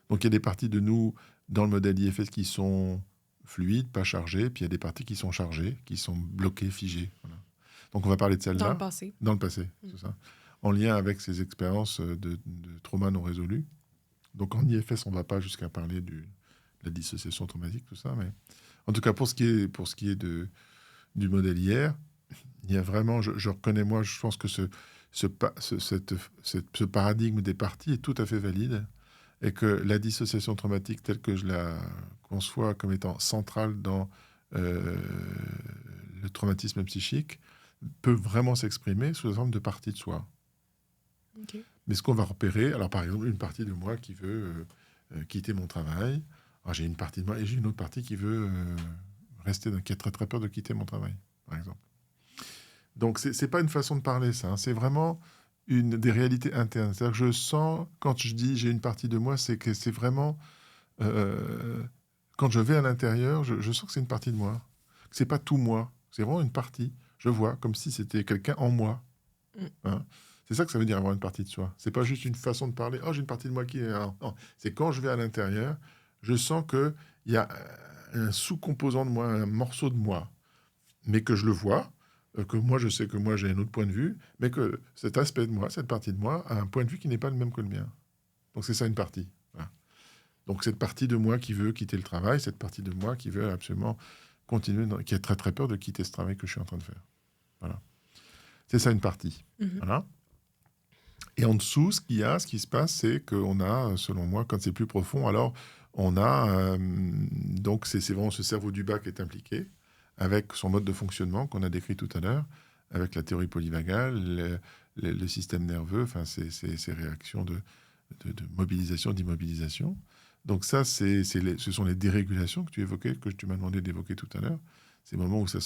Donc il y a des parties de nous dans le modèle IFS qui sont fluides, pas chargées, puis il y a des parties qui sont chargées, qui sont bloquées, figées. Voilà. Donc on va parler de Dans le celle-là, passé. dans le passé, c'est ça, en lien avec ces expériences de trauma non résolu. Donc en IFS, on ne va pas jusqu'à parler de la dissociation traumatique, tout ça, mais en tout cas pour ce qui est du modèle IR, il y a vraiment, je reconnais, moi, je pense que ce paradigme des parties est tout à fait valide et que la dissociation traumatique telle que je la conçois comme étant centrale dans le traumatisme psychique peut vraiment s'exprimer sous la forme de parties de soi. OK. Mais ce qu'on va repérer, alors par exemple, une partie de moi qui veut quitter mon travail, alors j'ai une partie de moi et j'ai une autre partie qui veut qui a très très peur de quitter mon travail, par exemple. Donc c'est pas une façon de parler ça, hein, c'est vraiment des réalités internes. C'est-à-dire que je sens, quand je dis j'ai une partie de moi, c'est que c'est vraiment quand je vais à l'intérieur, je sens que c'est une partie de moi. C'est pas tout moi, c'est vraiment une partie. Je vois comme si c'était quelqu'un en moi. Hein. C'est ça que ça veut dire avoir une partie de soi. C'est pas juste une façon de parler. Oh, j'ai une partie de moi qui est. Non. C'est quand je vais à l'intérieur, je sens que il y a un sous-composant de moi, un morceau de moi, mais que je le vois, que moi je sais que moi j'ai un autre point de vue, mais que cet aspect de moi, cette partie de moi, a un point de vue qui n'est pas le même que le mien. Donc c'est ça une partie. Voilà. Donc cette partie de moi qui veut quitter le travail, cette partie de moi qui veut absolument continuer, qui a très très peur de quitter ce travail que je suis en train de faire. Voilà. C'est ça une partie. Voilà. Et en dessous, ce qui se passe, c'est qu'on a, selon moi, quand c'est plus profond, alors on a, donc c'est vraiment ce cerveau du bas qui est impliqué, avec son mode de fonctionnement qu'on a décrit tout à l'heure, avec la théorie polyvagale, le système nerveux, enfin ces réactions de mobilisation, d'immobilisation. Donc ça, ce sont les dérégulations que tu évoquais, que tu m'as demandé d'évoquer tout à l'heure. Ces moments où ça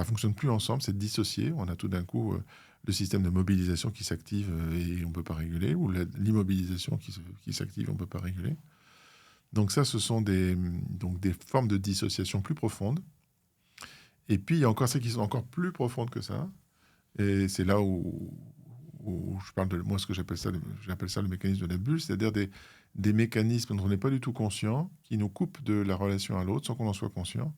fonctionne plus ensemble, c'est dissocié. On a tout d'un coup le système de mobilisation qui s'active et on ne peut pas réguler, ou l'immobilisation qui s'active et on ne peut pas réguler. Donc ça, ce sont des formes de dissociation plus profondes. Et puis, il y a encore celles qui sont encore plus profondes que ça. Et c'est là où je parle de moi, ce que j'appelle ça le mécanisme de la bulle, c'est-à-dire des mécanismes dont on n'est pas du tout conscient, qui nous coupent de la relation à l'autre sans qu'on en soit conscient,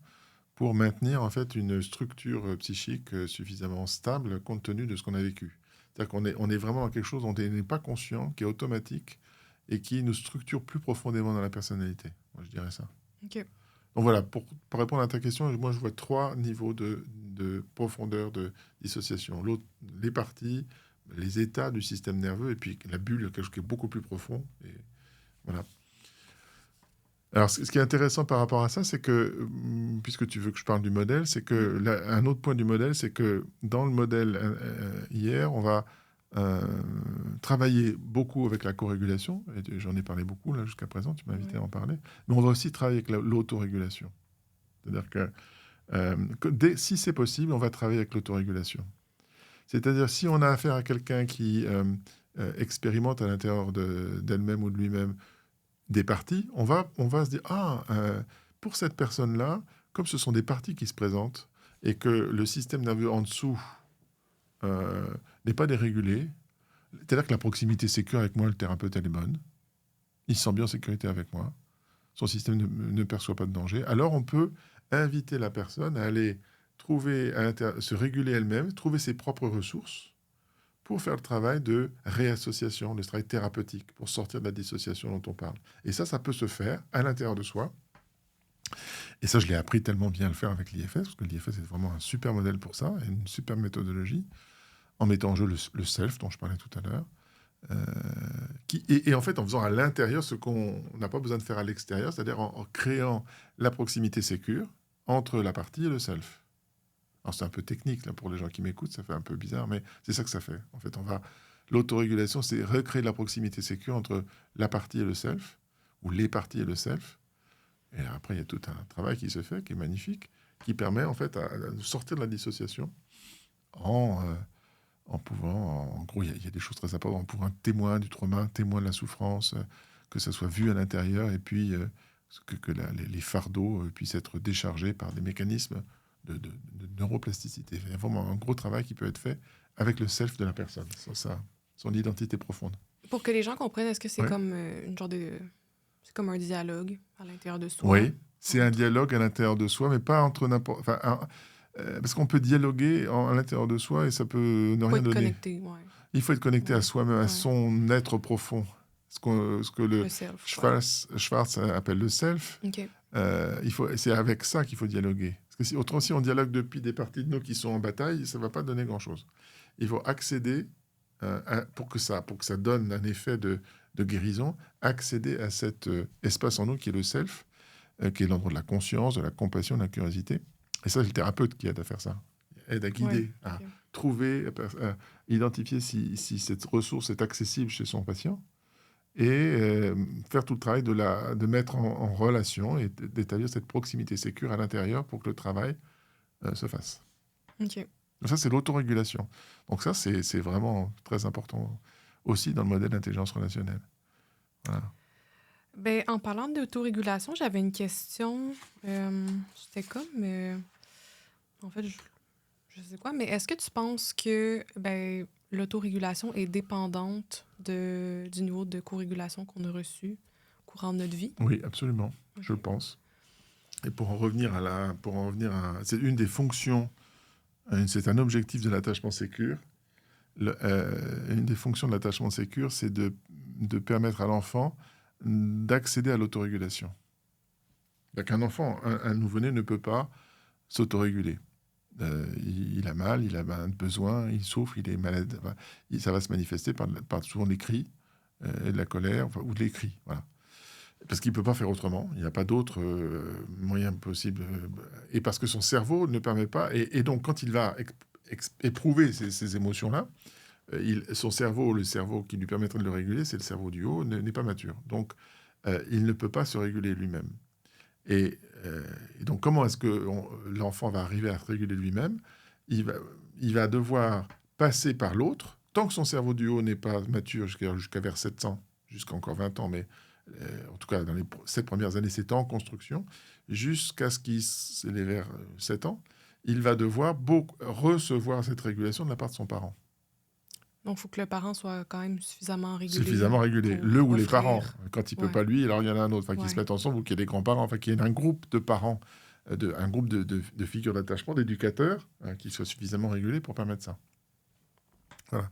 pour maintenir en fait une structure psychique suffisamment stable compte tenu de ce qu'on a vécu. C'est-à-dire qu'on est vraiment dans quelque chose dont on n'est pas conscient, qui est automatique et qui nous structure plus profondément dans la personnalité. Moi, je dirais ça. OK. Donc voilà, pour répondre à ta question, moi je vois 3 niveaux de profondeur de dissociation. Les parties, les états du système nerveux, et puis la bulle, quelque chose qui est beaucoup plus profond. Et voilà. Alors, ce qui est intéressant par rapport à ça, c'est que, puisque tu veux que je parle du modèle, c'est que un autre point du modèle, c'est que dans le modèle hier, on va travailler beaucoup avec la corégulation, et j'en ai parlé beaucoup là jusqu'à présent, tu m'as invité à en parler, mais on va aussi travailler avec l'autorégulation. C'est-à-dire que si c'est possible, on va travailler avec l'autorégulation. C'est-à-dire si on a affaire à quelqu'un qui expérimente à l'intérieur d'elle-même ou de lui-même des parties, on va se dire, pour cette personne-là, comme ce sont des parties qui se présentent, et que le système nerveux en dessous n'est pas dérégulé, c'est-à-dire que la proximité sécure avec moi, le thérapeute, elle est bonne, il se sent bien en sécurité avec moi, son système ne perçoit pas de danger, alors on peut inviter la personne à aller se réguler elle-même, trouver ses propres ressources, pour faire le travail de réassociation, le travail thérapeutique, pour sortir de la dissociation dont on parle. Et ça peut se faire à l'intérieur de soi. Et ça, je l'ai appris tellement bien à le faire avec l'IFS, parce que l'IFS est vraiment un super modèle pour ça, et une super méthodologie, en mettant en jeu le self, dont je parlais tout à l'heure, et en fait, en faisant à l'intérieur ce qu'on n'a pas besoin de faire à l'extérieur, c'est-à-dire en créant la proximité sécure entre la partie et le self. Alors c'est un peu technique là, pour les gens qui m'écoutent, ça fait un peu bizarre, mais c'est ça que ça fait. En fait, L'autorégulation, c'est recréer de la proximité sécure entre la partie et le self, ou les parties et le self. Et après, il y a tout un travail qui se fait, qui est magnifique, qui permet en fait de sortir de la dissociation en pouvant, en gros, il y a des choses très importantes, pour un témoin du trauma, témoin de la souffrance, que ça soit vu à l'intérieur, et puis que les fardeaux puissent être déchargés par des mécanismes de neuroplasticité. Il y a vraiment un gros travail qui peut être fait avec le self de la personne, son identité profonde. Pour que les gens comprennent, est-ce que c'est Ouais. comme une genre de... C'est comme un dialogue à l'intérieur de soi? Oui, c'est un dialogue à l'intérieur de soi, mais pas entre n'importe... parce qu'on peut dialoguer à l'intérieur de soi et ça peut ne Faut rien être donner. connecté, ouais. Il faut être connecté à Ouais. soi-même, à Ouais. son être profond. Ce que le Le self, quoi. Schwartz appelle le self. OK. C'est avec ça qu'il faut dialoguer. Parce que autrement, si on dialogue depuis des parties de nous qui sont en bataille, ça ne va pas donner grand-chose. Il faut accéder, pour que ça donne un effet de guérison, accéder à cet espace en nous qui est le self, qui est l'endroit de la conscience, de la compassion, de la curiosité. Et ça, c'est le thérapeute qui aide à faire ça. Il aide à guider, Ouais, à OK. trouver, à identifier si cette ressource est accessible chez son patient et faire tout le travail de mettre en relation et d'établir cette proximité sécure à l'intérieur pour que le travail se fasse. OK. Donc ça, c'est l'autorégulation. Donc ça, c'est vraiment très important aussi dans le modèle d'intelligence relationnelle. Voilà. Ben, en parlant d'autorégulation, j'avais une question. C'était comme... en fait, je sais quoi, mais est-ce que tu penses que l'autorégulation est dépendante du niveau de co-régulation qu'on a reçu au courant de notre vie? Oui, absolument, OK. je pense. Et pour en revenir c'est une des fonctions, c'est un objectif de l'attachement sécure. Une des fonctions de l'attachement sécure, c'est de permettre à l'enfant d'accéder à l'autorégulation. Donc un enfant, un nouveau-né ne peut pas s'autoréguler. Il a mal, il a un besoin, il souffre, il est malade. Enfin, ça va se manifester par souvent des cris, et de la colère, ou de les cris. Voilà. Parce qu'il ne peut pas faire autrement. Il n'y a pas d'autre moyen possible. Et parce que son cerveau ne permet pas. Et donc, quand il va éprouver ces émotions-là, son cerveau, le cerveau qui lui permettrait de le réguler, c'est le cerveau du haut, n'est pas mature. Donc, il ne peut pas se réguler lui-même. Et donc, comment est-ce que l'enfant va arriver à se réguler lui-même? Il va devoir passer par l'autre, tant que son cerveau du haut n'est pas mature, jusqu'à vers 7 ans, jusqu'à encore 20 ans, mais en tout cas, dans les 7 premières années, c'est en construction, jusqu'à ce qu'il ait vers 7 ans, il va devoir recevoir cette régulation de la part de son parent. Donc, il faut que le parent soit quand même suffisamment régulé. Suffisamment régulé. pour Le ou les offrir. parents. Quand il ne peut Ouais. pas lui, alors il y en a un autre. Enfin, Ouais. qu'ils se mettent ensemble ou qu'il y ait des grands-parents. Enfin, qu'il y ait un groupe de parents, un groupe de figures d'attachement, d'éducateurs, qui soient suffisamment régulés pour permettre ça. Voilà.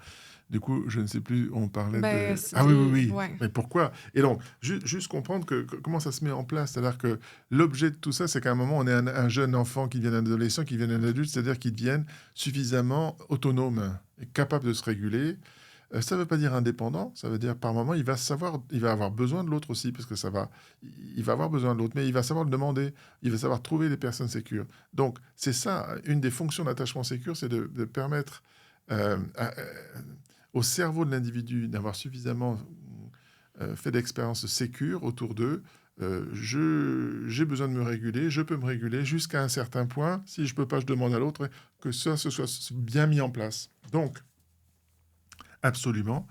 Du coup, je ne sais plus, on parlait de... Ah oui. Ouais. Mais pourquoi? Et donc, juste comprendre comment ça se met en place. C'est-à-dire que l'objet de tout ça, c'est qu'à un moment, on est un jeune enfant qui devient un adolescent, qui devient un adulte, c'est-à-dire qu'il devienne suffisamment autonome et capable de se réguler. Ça ne veut pas dire indépendant, ça veut dire par moment, il va avoir besoin de l'autre aussi, parce que il va avoir besoin de l'autre, mais il va savoir le demander, il va savoir trouver les personnes sécures. Donc, c'est ça, une des fonctions d'attachement sécure, c'est de permettre au cerveau de l'individu d'avoir suffisamment fait d'expériences sécures autour d'eux. J'ai besoin de me réguler, je peux me réguler jusqu'à un certain point. Si je ne peux pas, je demande à l'autre que ça se soit bien mis en place. Donc, absolument,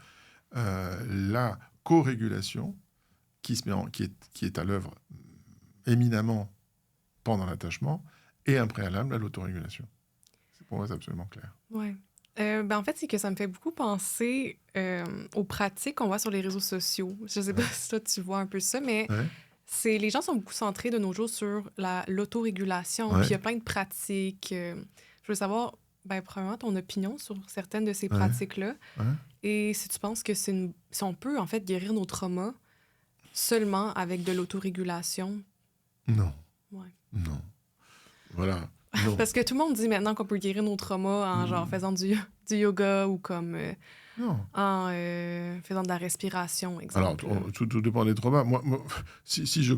la co-régulation qui est à l'œuvre éminemment pendant l'attachement est un préalable à l'autorégulation. Pour moi, c'est absolument clair. Ouais. En fait, c'est que ça me fait beaucoup penser aux pratiques qu'on voit sur les réseaux sociaux. Je sais pas si toi, tu vois un peu ça, mais les gens sont beaucoup centrés de nos jours sur l'autorégulation. Puis il y a plein de pratiques. Je veux savoir, premièrement, ton opinion sur certaines de ces pratiques-là. Et si tu penses que si on peut, en fait, guérir nos traumas seulement avec de l'autorégulation. Non. Ouais. Non. Voilà. Non. Parce que tout le monde dit maintenant qu'on peut guérir nos traumas en genre faisant du yoga ou comme en faisant de la respiration, exemple. Alors, tout dépend des traumas. Moi, si je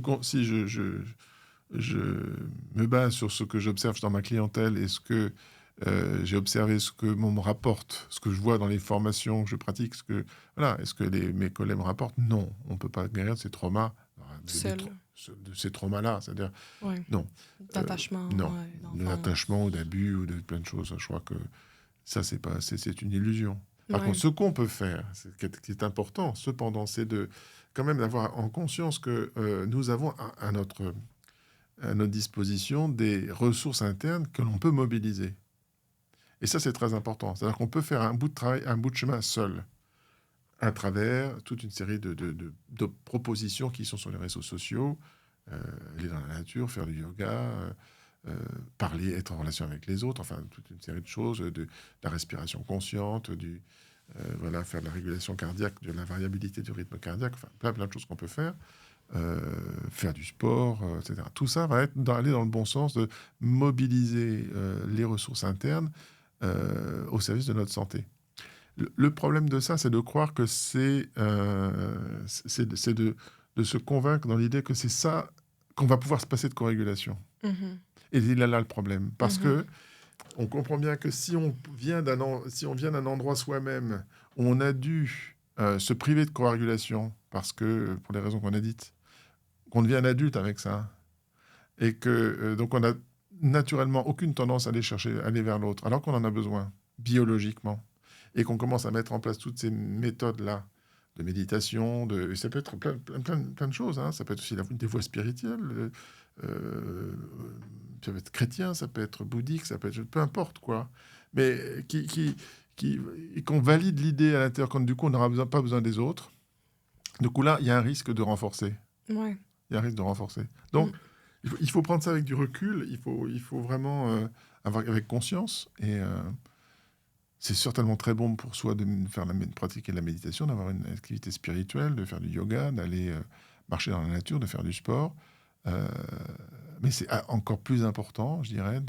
me base sur ce que j'observe dans ma clientèle et ce que J'ai observé ce que m'on me rapporte, ce que je vois dans les formations que je pratique, voilà. Est-ce que mes collègues me rapportent? Non, on ne peut pas guérir de ces traumas, Seul. de ces traumas-là. C'est-à-dire, Ouais. non, D'attachement, non, ouais, d'enfance. d'attachement ou d'abus ou de plein de choses. Je crois que ça, c'est une illusion. Par contre, Ouais. ce qu'on peut faire, qui est important, cependant, c'est de quand même d'avoir en conscience que nous avons à notre disposition des ressources internes que l'on peut mobiliser. Et ça, c'est très important. C'est-à-dire qu'on peut faire un bout de travail, un bout de chemin seul, à travers toute une série de propositions qui sont sur les réseaux sociaux, aller dans la nature, faire du yoga, parler, être en relation avec les autres, enfin, toute une série de choses, de la respiration consciente, voilà, faire de la régulation cardiaque, de la variabilité du rythme cardiaque, enfin, plein de choses qu'on peut faire. Faire du sport, etc. Tout ça va aller dans le bon sens de mobiliser les ressources internes au service de notre santé. Le problème de ça, c'est de croire que c'est de se convaincre dans l'idée que c'est ça qu'on va pouvoir se passer de co-régulation. Mhm. Et il est là le problème. Parce Mhm. que on comprend bien que si on vient d'un endroit soi-même où on a dû se priver de co-régulation, parce que, pour les raisons qu'on a dites, qu'on devient un adulte avec ça, et que donc on a naturellement aucune tendance à aller vers l'autre, alors qu'on en a besoin biologiquement, et qu'on commence à mettre en place toutes ces méthodes-là de méditation, et ça peut être plein de choses, hein. Ça peut être aussi des voies spirituelles, euh, ça peut être chrétien, ça peut être bouddhique, ça peut être peu importe quoi, mais qu'on valide l'idée à l'intérieur, quand du coup on n'aura pas besoin des autres. Du coup là, il y a un risque de renforcer. Ouais. Il y a un risque de renforcer. Donc, Mm. il faut prendre ça avec du recul, il faut vraiment avoir avec conscience. Et c'est certainement très bon pour soi de pratiquer de la méditation, d'avoir une activité spirituelle, de faire du yoga, d'aller marcher dans la nature, de faire du sport. Euh, mais c'est encore plus important, je dirais,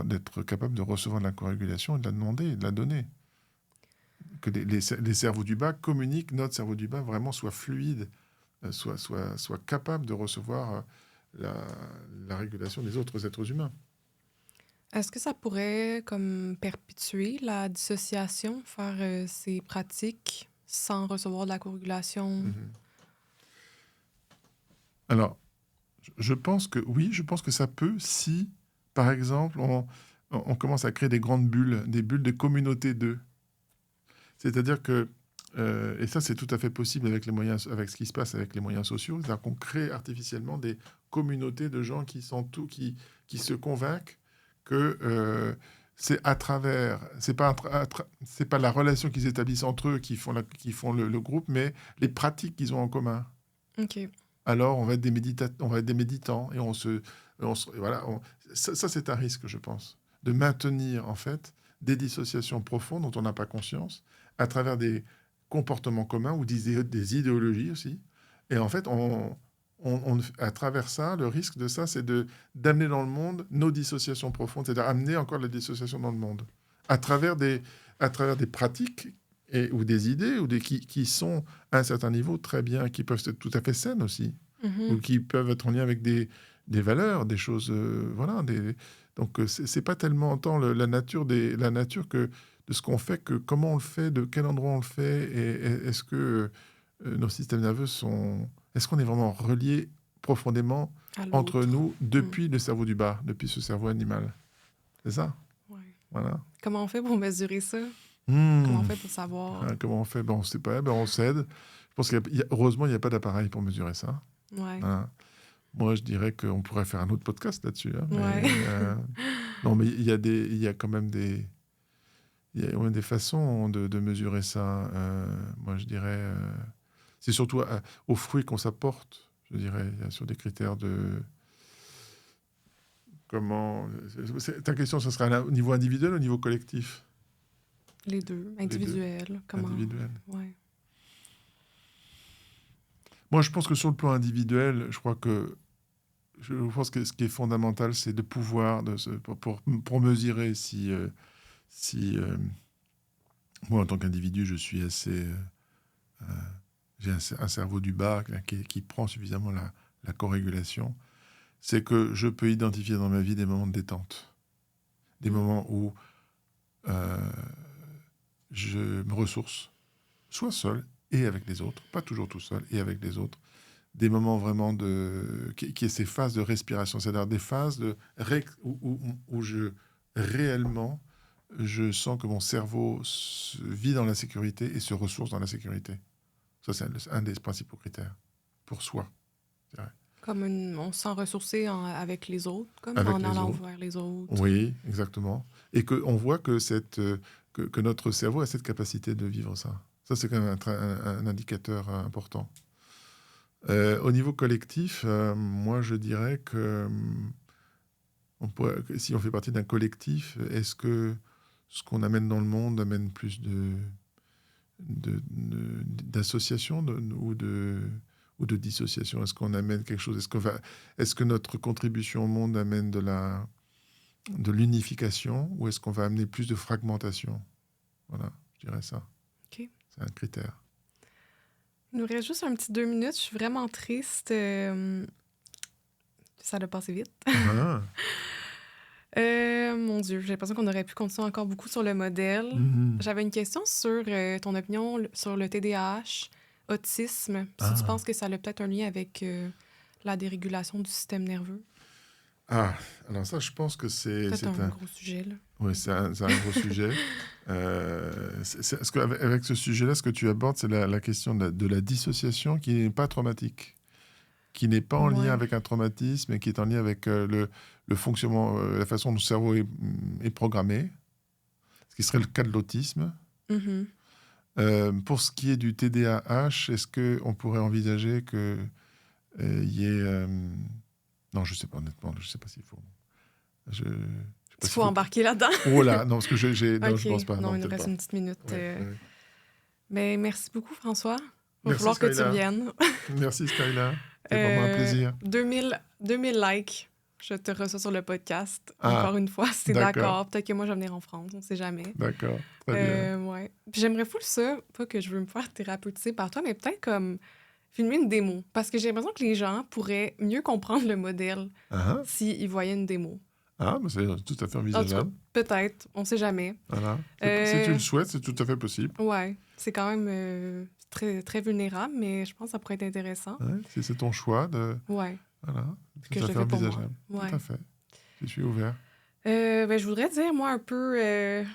d'être capable de recevoir de la co-régulation et de la demander et de la donner. Que les cerveaux du bas communiquent, notre cerveau du bas vraiment soit fluide, soit capable de recevoir la, la régulation des autres êtres humains. Est-ce que ça pourrait comme perpétuer la dissociation, faire ces pratiques sans recevoir de la corrélation? Mhm. Alors, je pense que oui, je pense que ça peut si, par exemple, on commence à créer des grandes bulles, des bulles de communauté d'eux. C'est-à-dire que, et ça c'est tout à fait possible avec les moyens, avec ce qui se passe avec les moyens sociaux, c'est-à-dire qu'on crée artificiellement des communautés de gens qui se convainquent que c'est à travers, c'est pas la relation qu'ils établissent entre eux qui font le groupe, mais les pratiques qu'ils ont en commun. OK. Alors on va être on va être des méditants et voilà, ça c'est un risque, je pense, de maintenir en fait des dissociations profondes dont on n'a pas conscience à travers des comportements communs ou des idéologies aussi. Et en fait, à travers ça, le risque de ça, c'est d'amener dans le monde nos dissociations profondes, c'est-à-dire amener encore la dissociation dans le monde à travers des pratiques ou des idées qui sont à un certain niveau très bien, qui peuvent être tout à fait saines aussi, ou Mhm. qui peuvent être en lien avec des valeurs, des choses, voilà. Donc c'est pas tellement tant la nature que de ce qu'on fait, que comment on le fait, de quel endroit on le fait, et est-ce que nos systèmes nerveux est-ce qu'on est vraiment reliés profondément À entre l'autre. nous Mm. depuis le cerveau du bas, depuis ce cerveau animal. C'est ça, Ouais. voilà. Comment on fait pour mesurer ça? Comment on Hmm. fait pour savoir? Comment on fait? Ben, on ne sait pas, ben, on s'aide. Je pense heureusement, il n'y a pas d'appareil pour mesurer ça. Ouais. Voilà. Moi, je dirais qu'on pourrait faire un autre podcast là-dessus, hein, Ouais. non, mais il y a quand même il y a quand même des façons de mesurer ça. Moi, je dirais, c'est surtout aux fruits qu'on s'apporte. Je dirais, il y a sur des critères de comment. Ta question, ce sera au niveau individuel ou au niveau collectif? Les deux. Les deux, Individuels. Comment? individuel. Ouais. Moi, je pense que sur le plan individuel, je pense que ce qui est fondamental, c'est de pouvoir, pour mesurer si moi, en tant qu'individu, je suis assez. J'ai un cerveau du bas qui prend suffisamment la corrégulation. C'est que je peux identifier dans ma vie des moments de détente. des moments où euh, je me ressource, soit seul et avec les autres, pas toujours tout seul et avec les autres, des moments vraiment qui est ces phases de respiration, c'est-à-dire des phases où réellement, je sens que mon cerveau vit dans la sécurité et se ressource dans la sécurité. Ça, c'est un des principaux critères pour soi, je dirais. Comme on se sent ressourcé avec les autres, comme Avec en les allant autres. vers les autres. Oui, exactement. Et qu'on voit que notre cerveau a cette capacité de vivre ça. Ça, c'est quand même un indicateur important. Au niveau collectif, moi, je dirais que si on fait partie d'un collectif, est-ce que ce qu'on amène dans le monde amène plus d'association ou de dissociation? Est-ce qu'on amène quelque chose? Est-ce que notre contribution au monde amène de l'unification ou est-ce qu'on va amener plus de fragmentation? Voilà, je dirais ça. OK. C'est un critère. Il nous reste juste un petit 2 minutes. Je suis vraiment triste. Ça a passé vite. Ah. Mon Dieu, j'ai l'impression qu'on aurait pu continuer encore beaucoup sur le modèle. Mhm. J'avais une question sur ton opinion sur le TDAH, autisme. Si tu Ah. penses que ça a peut-être un lien avec la dérégulation du système nerveux. Ah, alors ça, je pense que c'est Peut-être un gros sujet, là. oui, c'est un gros sujet. Avec ce sujet-là, ce que tu abordes, c'est la question de la dissociation qui n'est pas traumatique, qui n'est pas en lien Ouais. avec un traumatisme, et qui est en lien avec le fonctionnement, la façon dont le cerveau est programmé, ce qui serait le cas de l'autisme. Mhm. Pour ce qui est du TDAH, est-ce qu'on pourrait envisager qu'il y ait... non, je ne sais pas, honnêtement, je ne sais pas s'il faut... Je sais pas Il s'il faut embarquer là-dedans. Oh là, non, parce que non, je OK. pense pas. Non, Non, il nous peut-être reste pas. une petite minute. Ouais, ouais. Mais merci beaucoup, François. Il va Merci, falloir que tu Skyla. reviennes. Merci, Skyla. C'est vraiment un plaisir. 2000 likes. Je te reçois sur le podcast. Ah, Encore une fois, si t'es d'accord. d'accord. Peut-être que moi, je vais venir en France. On ne sait jamais. D'accord, très bien. Ouais. Puis j'aimerais full ça. Pas que je veux me faire thérapeutiser par toi, mais peut-être comme filmer une démo. Parce que j'ai l'impression que les gens pourraient mieux comprendre le modèle Ah, s'ils voyaient une démo. mais c'est tout à fait En tout cas, envisageable. peut-être. On ne sait jamais. Voilà. Euh, Si tu le souhaites, c'est tout à fait possible. Ouais. C'est quand même très, très vulnérable, mais je pense que ça pourrait être intéressant. Ouais, si c'est ton choix, Ouais. voilà, Que tout je à le fait fais pour moi. envisageable. Ouais. Tout à fait. Je suis ouvert. Je voudrais dire, moi, un peu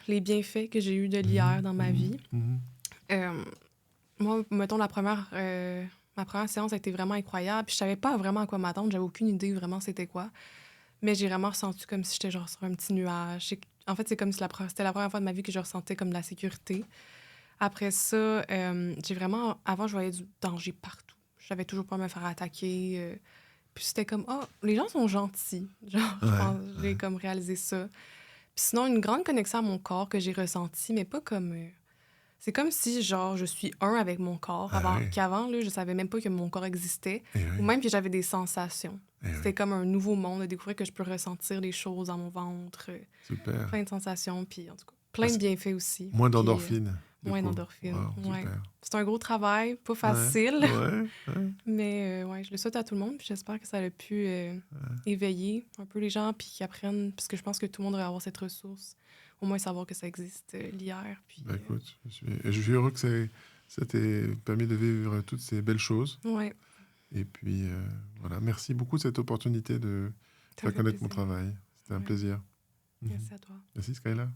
les bienfaits que j'ai eus de l'IR dans ma vie. Moi, mettons, ma première séance a été vraiment incroyable. Puis je savais pas vraiment à quoi m'attendre. J'avais aucune idée vraiment c'était quoi. Mais j'ai vraiment ressenti comme si j'étais genre sur un petit nuage. En fait, c'est comme si c'était la première fois de ma vie que je ressentais comme de la sécurité. Après ça, j'ai vraiment... Avant, je voyais du danger partout. J'avais toujours peur de me faire attaquer. Puis c'était comme, les gens sont gentils. Genre, j'ai comme réalisé ça. Puis sinon, une grande connexion à mon corps que j'ai ressentie, mais pas comme... c'est comme si, genre, je suis un avec mon corps. Qu'avant, là, je savais même pas que mon corps existait. Ou même que j'avais des sensations. C'était comme un nouveau monde de découvrir que je peux ressentir des choses dans mon ventre. Super. Plein de sensations, puis en tout cas, plein de bienfaits aussi. Moins d'endorphines. Moins d'endorphines, Wow, ouais. super. C'est un gros travail, pas facile. Ouais. Mais je le souhaite à tout le monde, puis j'espère que ça a pu éveiller un peu les gens, puis qu'ils apprennent, parce que je pense que tout le monde devrait avoir cette ressource. Au moins savoir que ça existe, l'IR. Puis, écoute, je suis heureux que ça t'ait permis de vivre toutes ces belles choses. Ouais. Et puis, voilà, merci beaucoup de cette opportunité de faire connaître mon travail. C'était un plaisir. Merci à toi. Merci, Skyla.